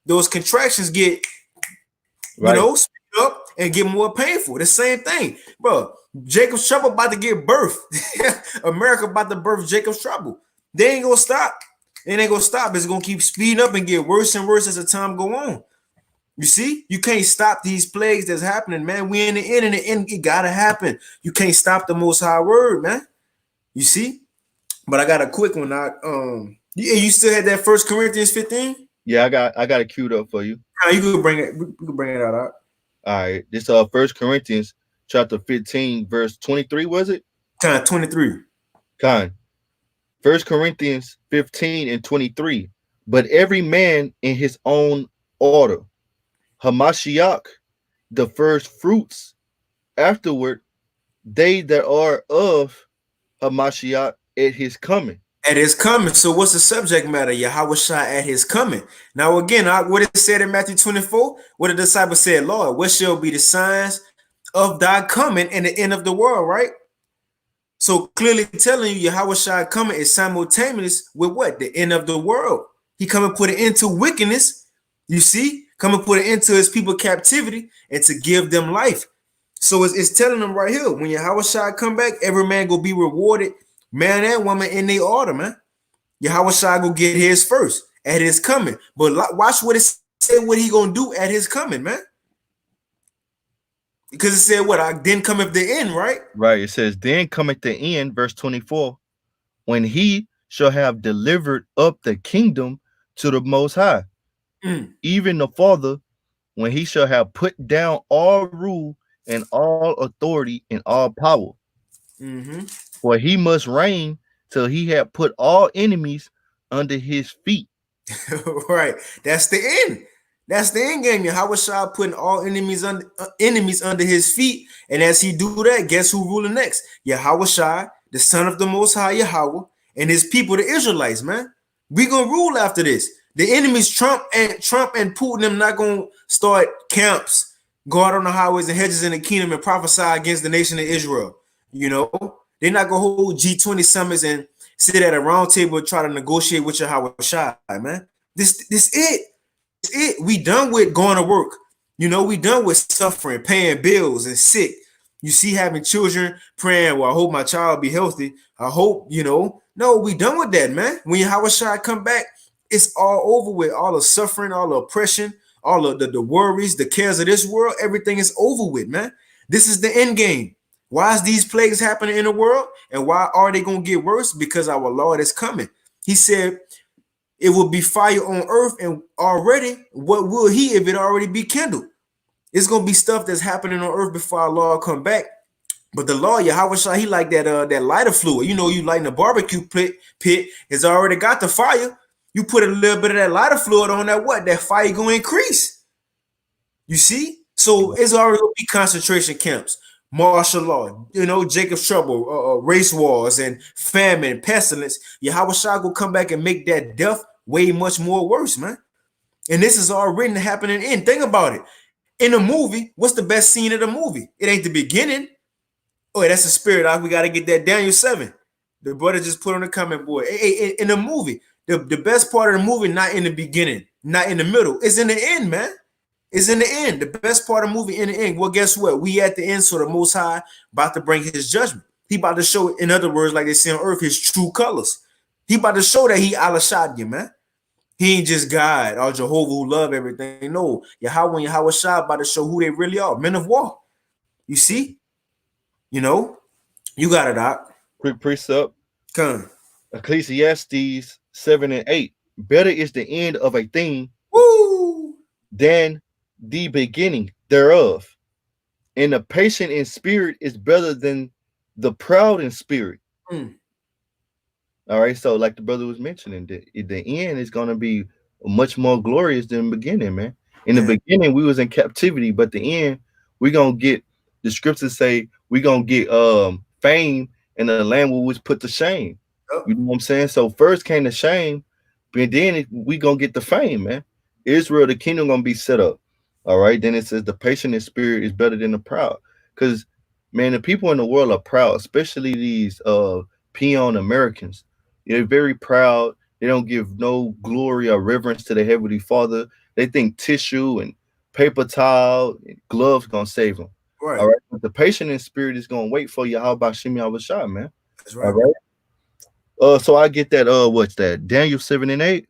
those contractions get, Right. you know, speed up and get more painful. The same thing, bro. Jacob's trouble about to give birth. America about to birth Jacob's trouble. They ain't gonna stop. It ain't gonna stop. It's gonna keep speeding up and get worse and worse as the time go on. You see, you can't stop these plagues that's happening, man. We in the end, and the end, it gotta happen. You can't stop the Most High word, man. You see, but I got a quick one. You still had that First Corinthians 15? Yeah, I got it queued up for you. You could bring it. We could bring it out. All right, this First Corinthians chapter 15, verse 23. Was it? 23. First Corinthians 15 and 23. But every man in his own order. Hamashiach, the first fruits. Afterward, they that are of Hamashiach at his coming. At his coming. So what's the subject matter? Yahawashi at his coming. Now again, what it said in Matthew 24, what the disciples said, Lord, what shall be the signs of thy coming and the end of the world, right? So clearly telling you Yahawashi coming is simultaneous with what? The end of the world. He come and put it into wickedness. You see? Come and put it into his people captivity and to give them life. So it's telling them right here, when Yahawashi come back, every man will be rewarded, man and woman in their order, man. Yahawashi go get his first at his coming. But watch what it said, what he gonna do at his coming, man. Because it said what? Then cometh the end, right? Right. It says, then cometh the end, verse 24, when he shall have delivered up the kingdom to the Most High. Even the Father, when he shall have put down all rule and all authority and all power. For he must reign till he have put all enemies under his feet. Right. That's the end. That's the end game. Yahawashi putting all enemies under his feet. And as he do that, guess who ruling next? Yahawashi, the son of the Most High Yahweh, and his people, the Israelites, man. We gonna rule after this. The enemies, Trump and Putin, them not gonna start camps, go out on the highways and hedges in the kingdom and prophesy against the nation of Israel. You know, they're not gonna hold G20 summits and sit at a round table and try to negotiate with Yahawashi, man. This it. It's it. We done with going to work. You know, we done with suffering, paying bills and sick. You see, having children, praying, well, I hope my child be healthy. I hope, you know. No, we done with that, man. When Yahawashi come back, it's all over with. All the suffering, all the oppression, all of the worries, the cares of this world, everything is over with, man. This is the end game. Why is these plagues happening in the world? And why are they going to get worse? Because our Lord is coming. He said it will be fire on earth, and already, what will he if it already be kindled? It's going to be stuff that's happening on earth before our Lord come back. But the Lord, Yahawashi, he like that lighter fluid. You know, you lighting a barbecue pit, it's already got the fire. You put a little bit of that lighter fluid on that fire going to increase. You see? So it's already going to be concentration camps, martial law, you know, Jacob's trouble, race wars and famine, pestilence. Yahawashi will come back and make that death way much more worse, man. And this is already happening in. Think about it. In a movie, what's the best scene of the movie? It ain't the beginning. Oh, that's the spirit. We got to get that Daniel 7. The brother just put on the comment board. Hey, in the movie, the best part of the movie, not in the beginning, not in the middle. It's in the end, man. It's in the end. The best part of the movie in the end. Well, guess what? We at the end, so the Most High about to bring his judgment. He about to show, in other words, like they say on earth, his true colors. He about to show that he Allah shot you, man. He ain't just God or Jehovah who love everything. No, Yahweh and Yahweh Shah about to show who they really are. Men of war. You see? You know? You got it, Doc. Quick precept. Come. Ecclesiastes 7 and 8. Better is the end of a thing than the beginning thereof. And the patient in spirit is better than the proud in spirit. All right. So, like the brother was mentioning, the end is going to be much more glorious than the beginning, man. In the beginning, we was in captivity, but the end, we're going to get, the scriptures say, we're going to get fame, and the land was put to shame. You know what I'm saying? So first came the shame, but then we going to get the fame, man. Israel, the kingdom going to be set up. All right. Then it says the patient in spirit is better than the proud. Because, man, the people in the world are proud, especially these peon Americans. They're very proud. They don't give no glory or reverence to the Heavenly Father. They think tissue and paper towel and gloves going to save them. Right. All right. But the patient in spirit is going to wait for you. How about Shimi Abashah, man? That's right. All right. So I get that. What's that? Daniel 7 and 8.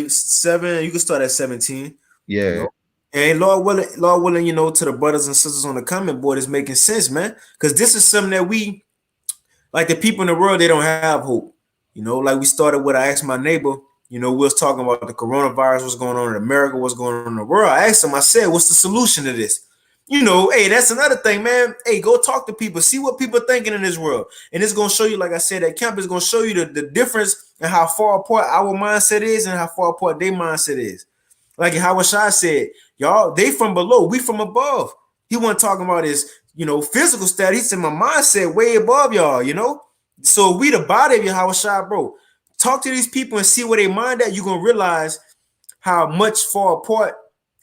7. You can start at 17. Yeah. You know? And Lord willing, you know, to the brothers and sisters on the comment board is making sense, man. Because this is something that we, like the people in the world, they don't have hope. You know, like we started with, I asked my neighbor, you know, we was talking about the coronavirus, what's going on in America, what's going on in the world. I asked him, I said, what's the solution to this? You know, hey, that's another thing, man. Hey, go talk to people, see what people are thinking in this world. And it's going to show you, like I said, that camp is going to show you the difference and how far apart our mindset is and how far apart their mindset is. Like how Shai said, y'all, they from below, we from above. He wasn't talking about his, you know, physical stat. He said my mindset way above y'all, you know. So we the body of Yahweh Shai, bro. Talk to these people and see where they mind at. You're gonna realize how much far apart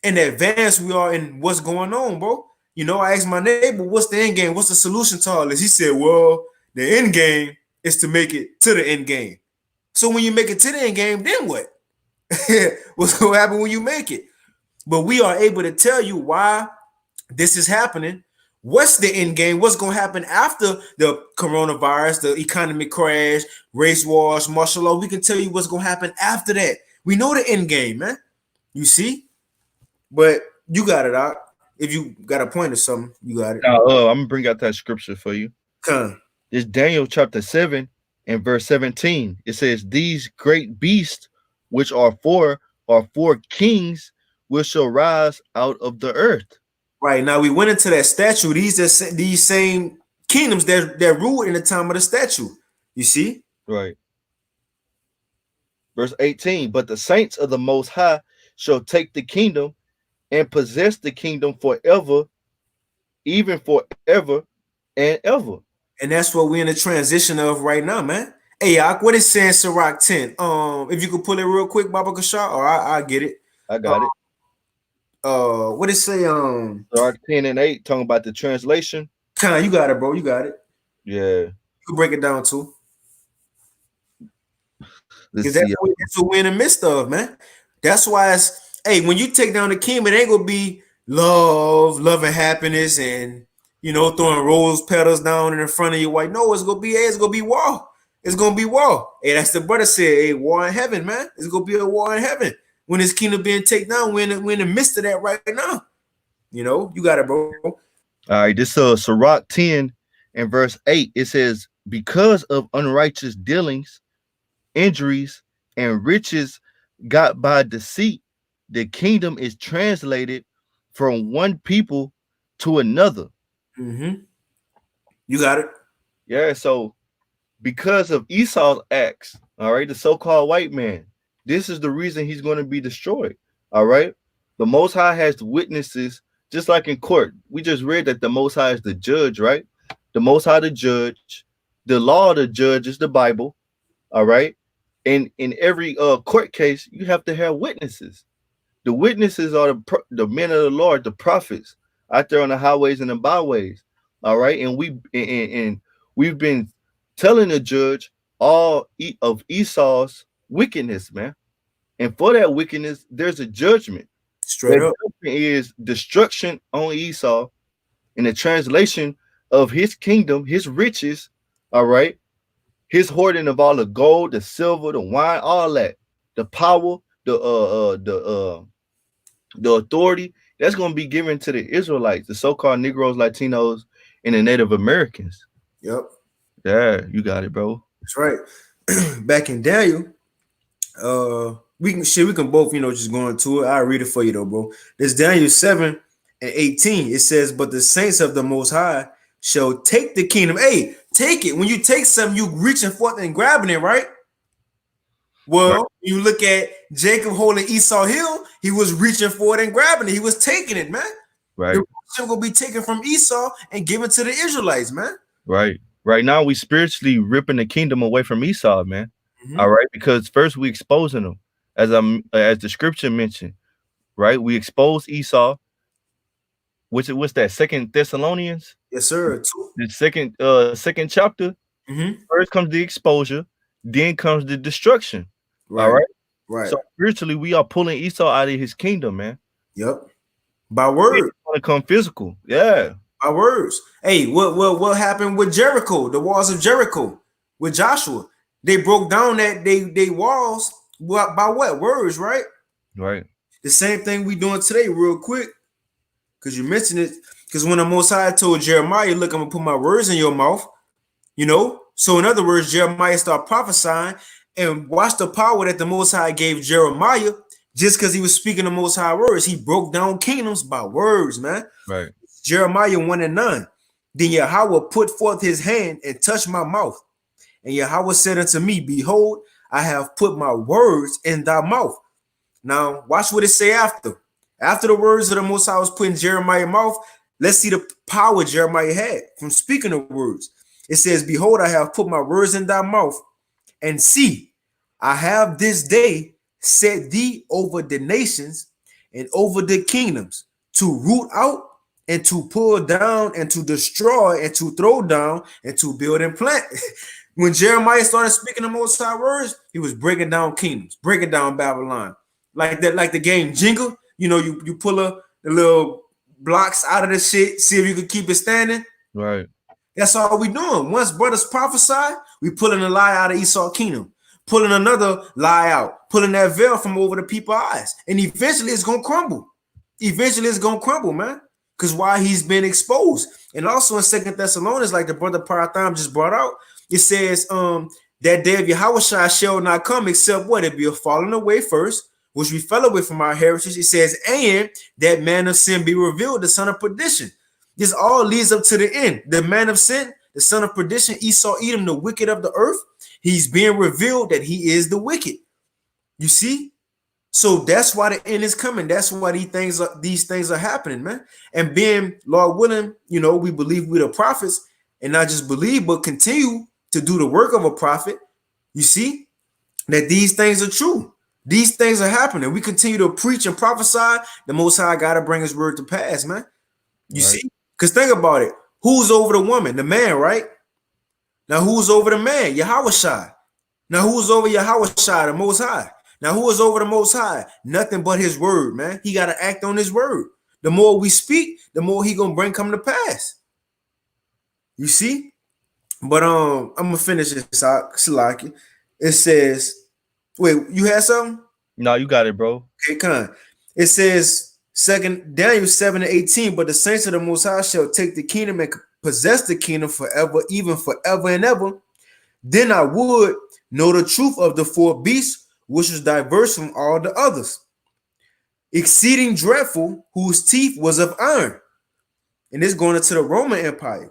and advanced we are in what's going on, bro. You know, I asked my neighbor, what's the end game? What's the solution to all this? He said, well, the end game is to make it to the end game. So when you make it to the end game, then what? What's gonna happen when you make it? But we are able to tell you why this is happening. What's the end game? What's going to happen after the coronavirus, the economic crash, race wars, martial law? We can tell you what's going to happen after that. We know the end game, man. You see? But you got it out. If you got a point or something, you got it. Now, I'm going to bring out that scripture for you. It's Daniel chapter 7 and verse 17. It says, these great beasts, which are four kings, which shall rise out of the earth. Right. Now we went into that statue. These same kingdoms that ruled in the time of the statue. You see? Right. Verse 18. But the saints of the Most High shall take the kingdom and possess the kingdom forever, even forever and ever. And that's what we're in the transition of right now, man. Hey, what is saying Sirach 10? If you could pull it real quick, Baba Kashar, or I'll get it. I got it. What it say? Sirach 10 and 8, talking about the translation. You got it, bro. You got it. Yeah. You can break it down too. That's what we're in the midst of, man. That's why it's, hey, when you take down the king, it ain't gonna be love and happiness and, you know, throwing rose petals down in front of your wife. No, it's gonna be war. It's gonna be war. Hey, that's the brother said, hey, war in heaven, man. It's gonna be a war in heaven. When his kingdom being taken down, we're in the midst of that right now. You know, you got it, bro. All right, this Sirach 10 and verse 8. It says, because of unrighteous dealings, injuries, and riches got by deceit, the kingdom is translated from one people to another. You got it. Yeah, so because of Esau's acts, all right, the so-called white man, this is the reason he's going to be destroyed. All right. The Most High has witnesses, just like in court. We just read that the Most High is the judge, right? The Most High, the judge. The law of the judge is the Bible. All right. And in every court case, you have to have witnesses. The witnesses are the men of the Lord, the prophets out there on the highways and the byways. All right. And we've been telling the judge all of Esau's wickedness, man. And for that wickedness, there's a judgment. Straight up. Is destruction on Esau in the translation of his kingdom, his riches, all right, his hoarding of all the gold, the silver, the wine, all that, the power, the authority that's going to be given to the Israelites, the so-called Negroes, Latinos, and the Native Americans. Yep. Yeah, you got it, bro. That's right. Back in Daniel, we can both, just go into it. I'll read it for you though, bro. This Daniel 7:18. It says, "But the saints of the Most High shall take the kingdom." Hey, take it. When you take something, you reaching forth and grabbing it, right? Well, right. You look at Jacob holding Esau Hill, he was reaching for it and grabbing it. He was taking it, man. Right. The portion will be taken from Esau and given to the Israelites, man. Right. Right now, we spiritually ripping the kingdom away from Esau, man. Mm-hmm. All right, because first we exposing them, as the scripture mentioned, right? We expose Esau. What's that? 2 Thessalonians? Yes, sir. The second chapter. Mm-hmm. First comes the exposure, then comes the destruction. Right. All right. Right. So spiritually, we are pulling Esau out of his kingdom, man. Yep. By word. It's gonna come physical. Yeah. By words. Hey, what happened with Jericho? The walls of Jericho with Joshua. They broke down they walls by what? Words, right? Right. The same thing we doing today, real quick. Because you mentioned it. Because when the Most High told Jeremiah, look, I'm gonna put my words in your mouth, So in other words, Jeremiah started prophesying, and watch the power that the Most High gave Jeremiah just because he was speaking the Most High words. He broke down kingdoms by words, man. Right. Jeremiah 1:9. Then Yahweh put forth his hand and touched my mouth. And Yahweh said unto me, behold, I have put my words in thy mouth. Now, watch what it say after. After the words of the Most High was put in Jeremiah's mouth, let's see the power Jeremiah had from speaking the words. It says, behold, I have put my words in thy mouth. And see, I have this day set thee over the nations and over the kingdoms to root out and to pull down and to destroy and to throw down and to build and plant. When Jeremiah started speaking the Most High words, he was breaking down kingdoms, breaking down Babylon. Like that, like the game Jenga. You pull the little blocks out of the shit, see if you can keep it standing. Right. That's all we doing. Once brothers prophesy, we pulling a lie out of Esau kingdom, pulling another lie out, pulling that veil from over the people's eyes. And eventually it's going to crumble. Eventually it's going to crumble, man. Because why? He's been exposed. And also in 2 Thessalonians, like the brother Paratham just brought out, it says that day of Yahweh shall not come except what? It be a falling away first, which we fell away from our heritage. It says, and that man of sin be revealed, the son of perdition. This all leads up to the end. The man of sin, the son of perdition, Esau, Edom, the wicked of the earth. He's being revealed that he is the wicked. You see? So that's why the end is coming. That's why these things are happening, man. And being, Lord willing, we believe we're the prophets, and not just believe, but continue to do the work of a prophet. You see that these things are true. These things are happening. We continue to preach and prophesy. The Most High got to bring his word to pass, man. You see? Because think about it. Who's over the woman? The man, right? Now, who's over the man? Yahweh Shai. Now, who's over Yahweh Shai, the Most High? Now, who is over the Most High? Nothing but his word, man. He got to act on his word. The more we speak, the more he going to come to pass. You see? But I'm going to finish this, Salaki. It says, wait, you had something? No, you got it, bro. Okay, come. It says, Daniel 7:18, but the saints of the Most High shall take the kingdom and possess the kingdom forever, even forever and ever. Then I would know the truth of the four beasts, which was diverse from all the others, exceeding dreadful, whose teeth was of iron. And it's going into the Roman Empire.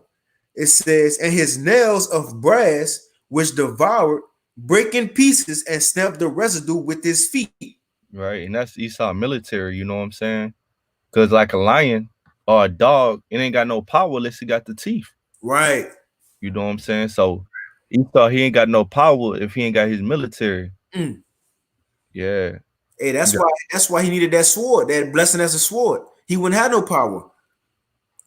It says, and his nails of brass, which devoured, break in pieces and snap the residue with his feet. Right, and that's Esau military, you know what I'm saying? Because like a lion or a dog, it ain't got no power unless he got the teeth. Right. You know what I'm saying? So Esau, he ain't got no power if he ain't got his military. Yeah. Hey, that's why he needed that sword, that blessing as a sword. He wouldn't have no power.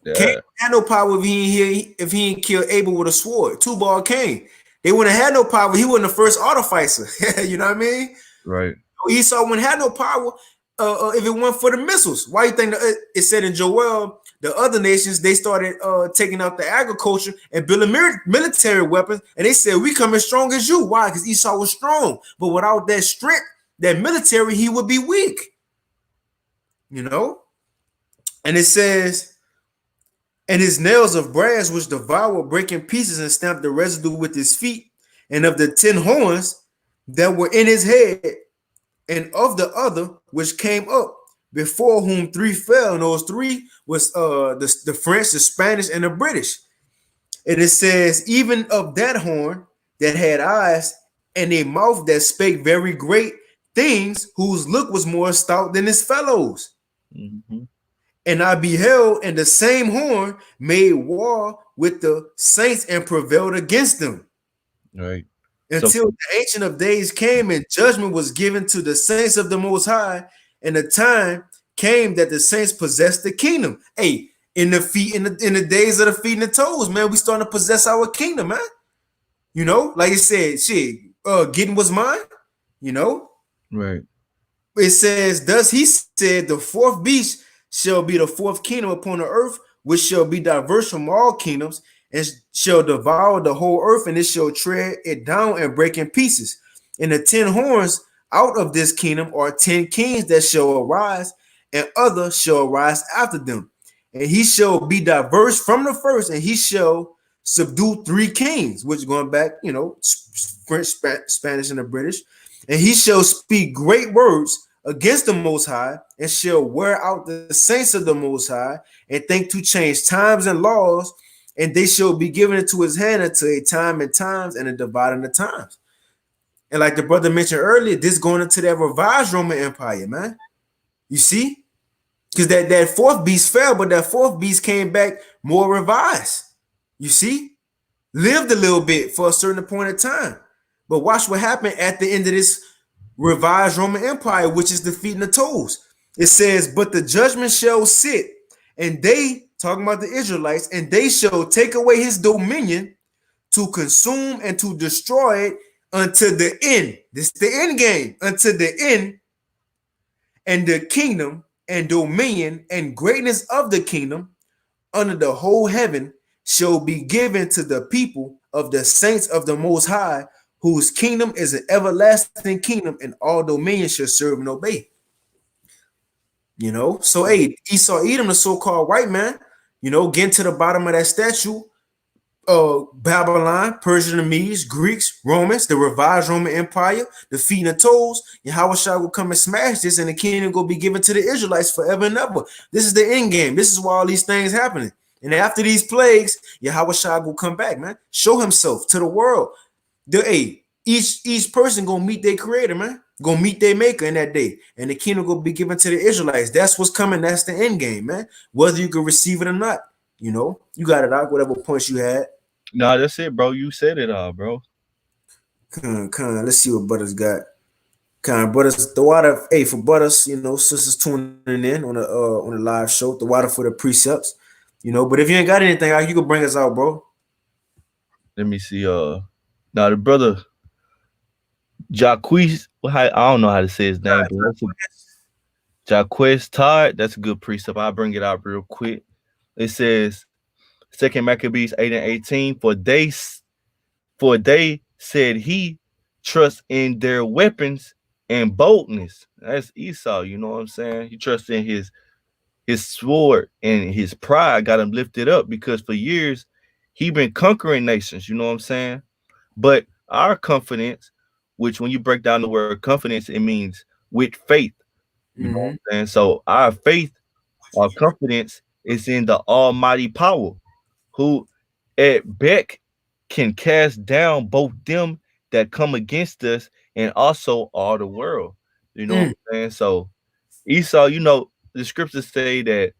Yeah. Cain had no power if he ain't killed Abel with a sword. Tubal Cain. They wouldn't have had no power. He wasn't the first artificer. You know what I mean? Right. Esau wouldn't have no power. if it weren't for the missiles. Why you think it said in Joel, the other nations, they started taking out the agriculture and building military weapons, and they said, we come as strong as you. Why? Because Esau was strong, but without that strength, that military, he would be weak. You know? And it says, and his nails of brass which devour, break in pieces, and stamp the residue with his feet, and of the 10 horns that were in his head, and of the other which came up, before whom 3 fell, and those 3 was the French, the Spanish, and the British. And it says, even of that horn that had eyes, and a mouth that spake very great things, whose look was more stout than his fellows. Mm-hmm. And I beheld, and the same horn made war with the saints and prevailed against them. Right. Until the Ancient of Days came, and judgment was given to the saints of the Most High, and the time came that the saints possessed the kingdom. Hey, in the days of the feet and the toes, man, we starting to possess our kingdom, man. You know, like it said, shit, getting was mine, you know. Right. It says, thus he said, the 4th beast shall be the 4th kingdom upon the earth, which shall be diverse from all kingdoms, and shall devour the whole earth, and it shall tread it down and break in pieces. And the 10 horns out of this kingdom are 10 kings that shall arise, and others shall arise after them. And he shall be diverse from the first, and he shall subdue 3 kings, which going back, you know, French, Spanish, and the British. And he shall speak great words against the Most High, and shall wear out the saints of the Most High, and think to change times and laws, and they shall be given into his hand until a time and times, and a dividing the times. And like the brother mentioned earlier, this going into that revised Roman Empire, man. You see? Because that 4th beast fell, but that 4th beast came back more revised. You see? Lived a little bit for a certain point of time. But watch what happened at the end of this revised Roman Empire, which is the feet and the toes. It says, but the judgment shall sit, and they, talking about the Israelites, and they shall take away his dominion to consume and to destroy it unto the end. This is the end game, unto the end. And the kingdom and dominion and greatness of the kingdom under the whole heaven shall be given to the people of the saints of the Most High, whose kingdom is an everlasting kingdom, and all dominion shall serve and obey. You know, so hey, Esau Edom, the so-called white man, you know, getting to the bottom of that statue, Babylon, Persia, the Medes, Greeks, Romans, the revised Roman Empire, the feet and the toes, Yahushua will come and smash this, and the kingdom will be given to the Israelites forever and ever. This is the end game. This is why all these things happening. And after these plagues, Yahushua will come back, man, show himself to the world. Each person gonna meet their creator, man. Gonna meet their maker in that day, and the kingdom will be given to the Israelites. That's what's coming. That's the end game, man. Whether you can receive it or not, you know, you got it out. Whatever points you had. No, that's it, bro. You said it all, bro. Let's see what Butters got. Butters, the water. Hey, for Butters, you know, sisters tuning in on the live show. The water for the precepts, you know. But if you ain't got anything, you can bring us out, bro. Let me see. Now the brother Jaquez, I don't know how to say his name, but Jaquez Todd. That's a good precept. I'll bring it out real quick. It says, 2 Maccabees 8:18. For they said he trusts in their weapons and boldness. That's Esau. You know what I'm saying? He trusts in his sword, and his pride got him lifted up, because for years he been conquering nations. You know what I'm saying? But our confidence, which when you break down the word confidence, it means with faith. You know what I'm saying? So our faith, our confidence is in the almighty power, who at beck can cast down both them that come against us and also all the world. You know what I'm saying? So Esau, you know, the scriptures say that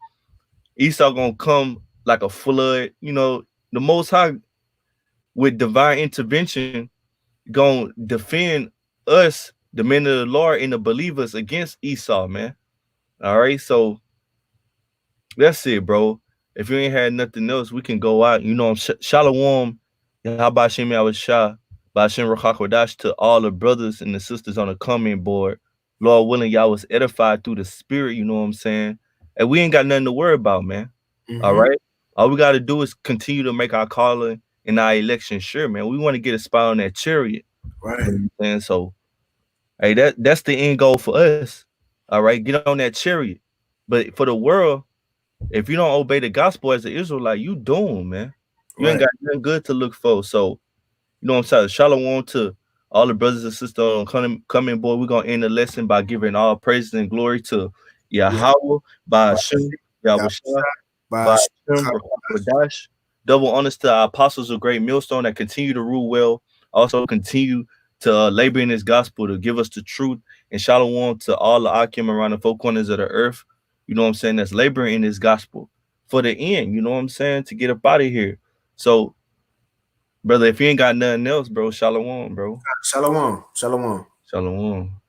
Esau gonna come like a flood. You know, the Most High, with divine intervention, gonna defend us, the men of the Lord and the believers, against Esau, man. All right, so that's it, bro. If you ain't had nothing else, we can go out. You know, Shalom, Yahbashim Yahushua, Bashim Rachakodash, to all the brothers and the sisters on the comment board. Lord willing, y'all was edified through the spirit, you know what I'm saying? And we ain't got nothing to worry about, man. All right. All we got to do is continue to make our calling and our election sure, man. We want to get a spot on that chariot. Right. You know what I'm saying? So, hey, that's the end goal for us. All right. Get on that chariot. But for the world, if you don't obey the gospel as an Israelite, you doomed, man. You ain't got nothing good to look for. So, you know what I'm saying? Shalom to all the brothers and sisters on coming, boy. We're gonna end the lesson by giving all praises and glory to Yahweh, by Hashem, Yahweh Shah, by Hashem, Radash. Double honors to our apostles of Great Millstone that continue to rule well, also continue to labor in this gospel to give us the truth. And shalom to all the Akim around the four corners of the earth, you know what I'm saying, that's laboring in this gospel for the end, you know what I'm saying, to get up out of here. So, brother, if you ain't got nothing else, bro, shalom, bro. Shalom. Shalom. Shalom.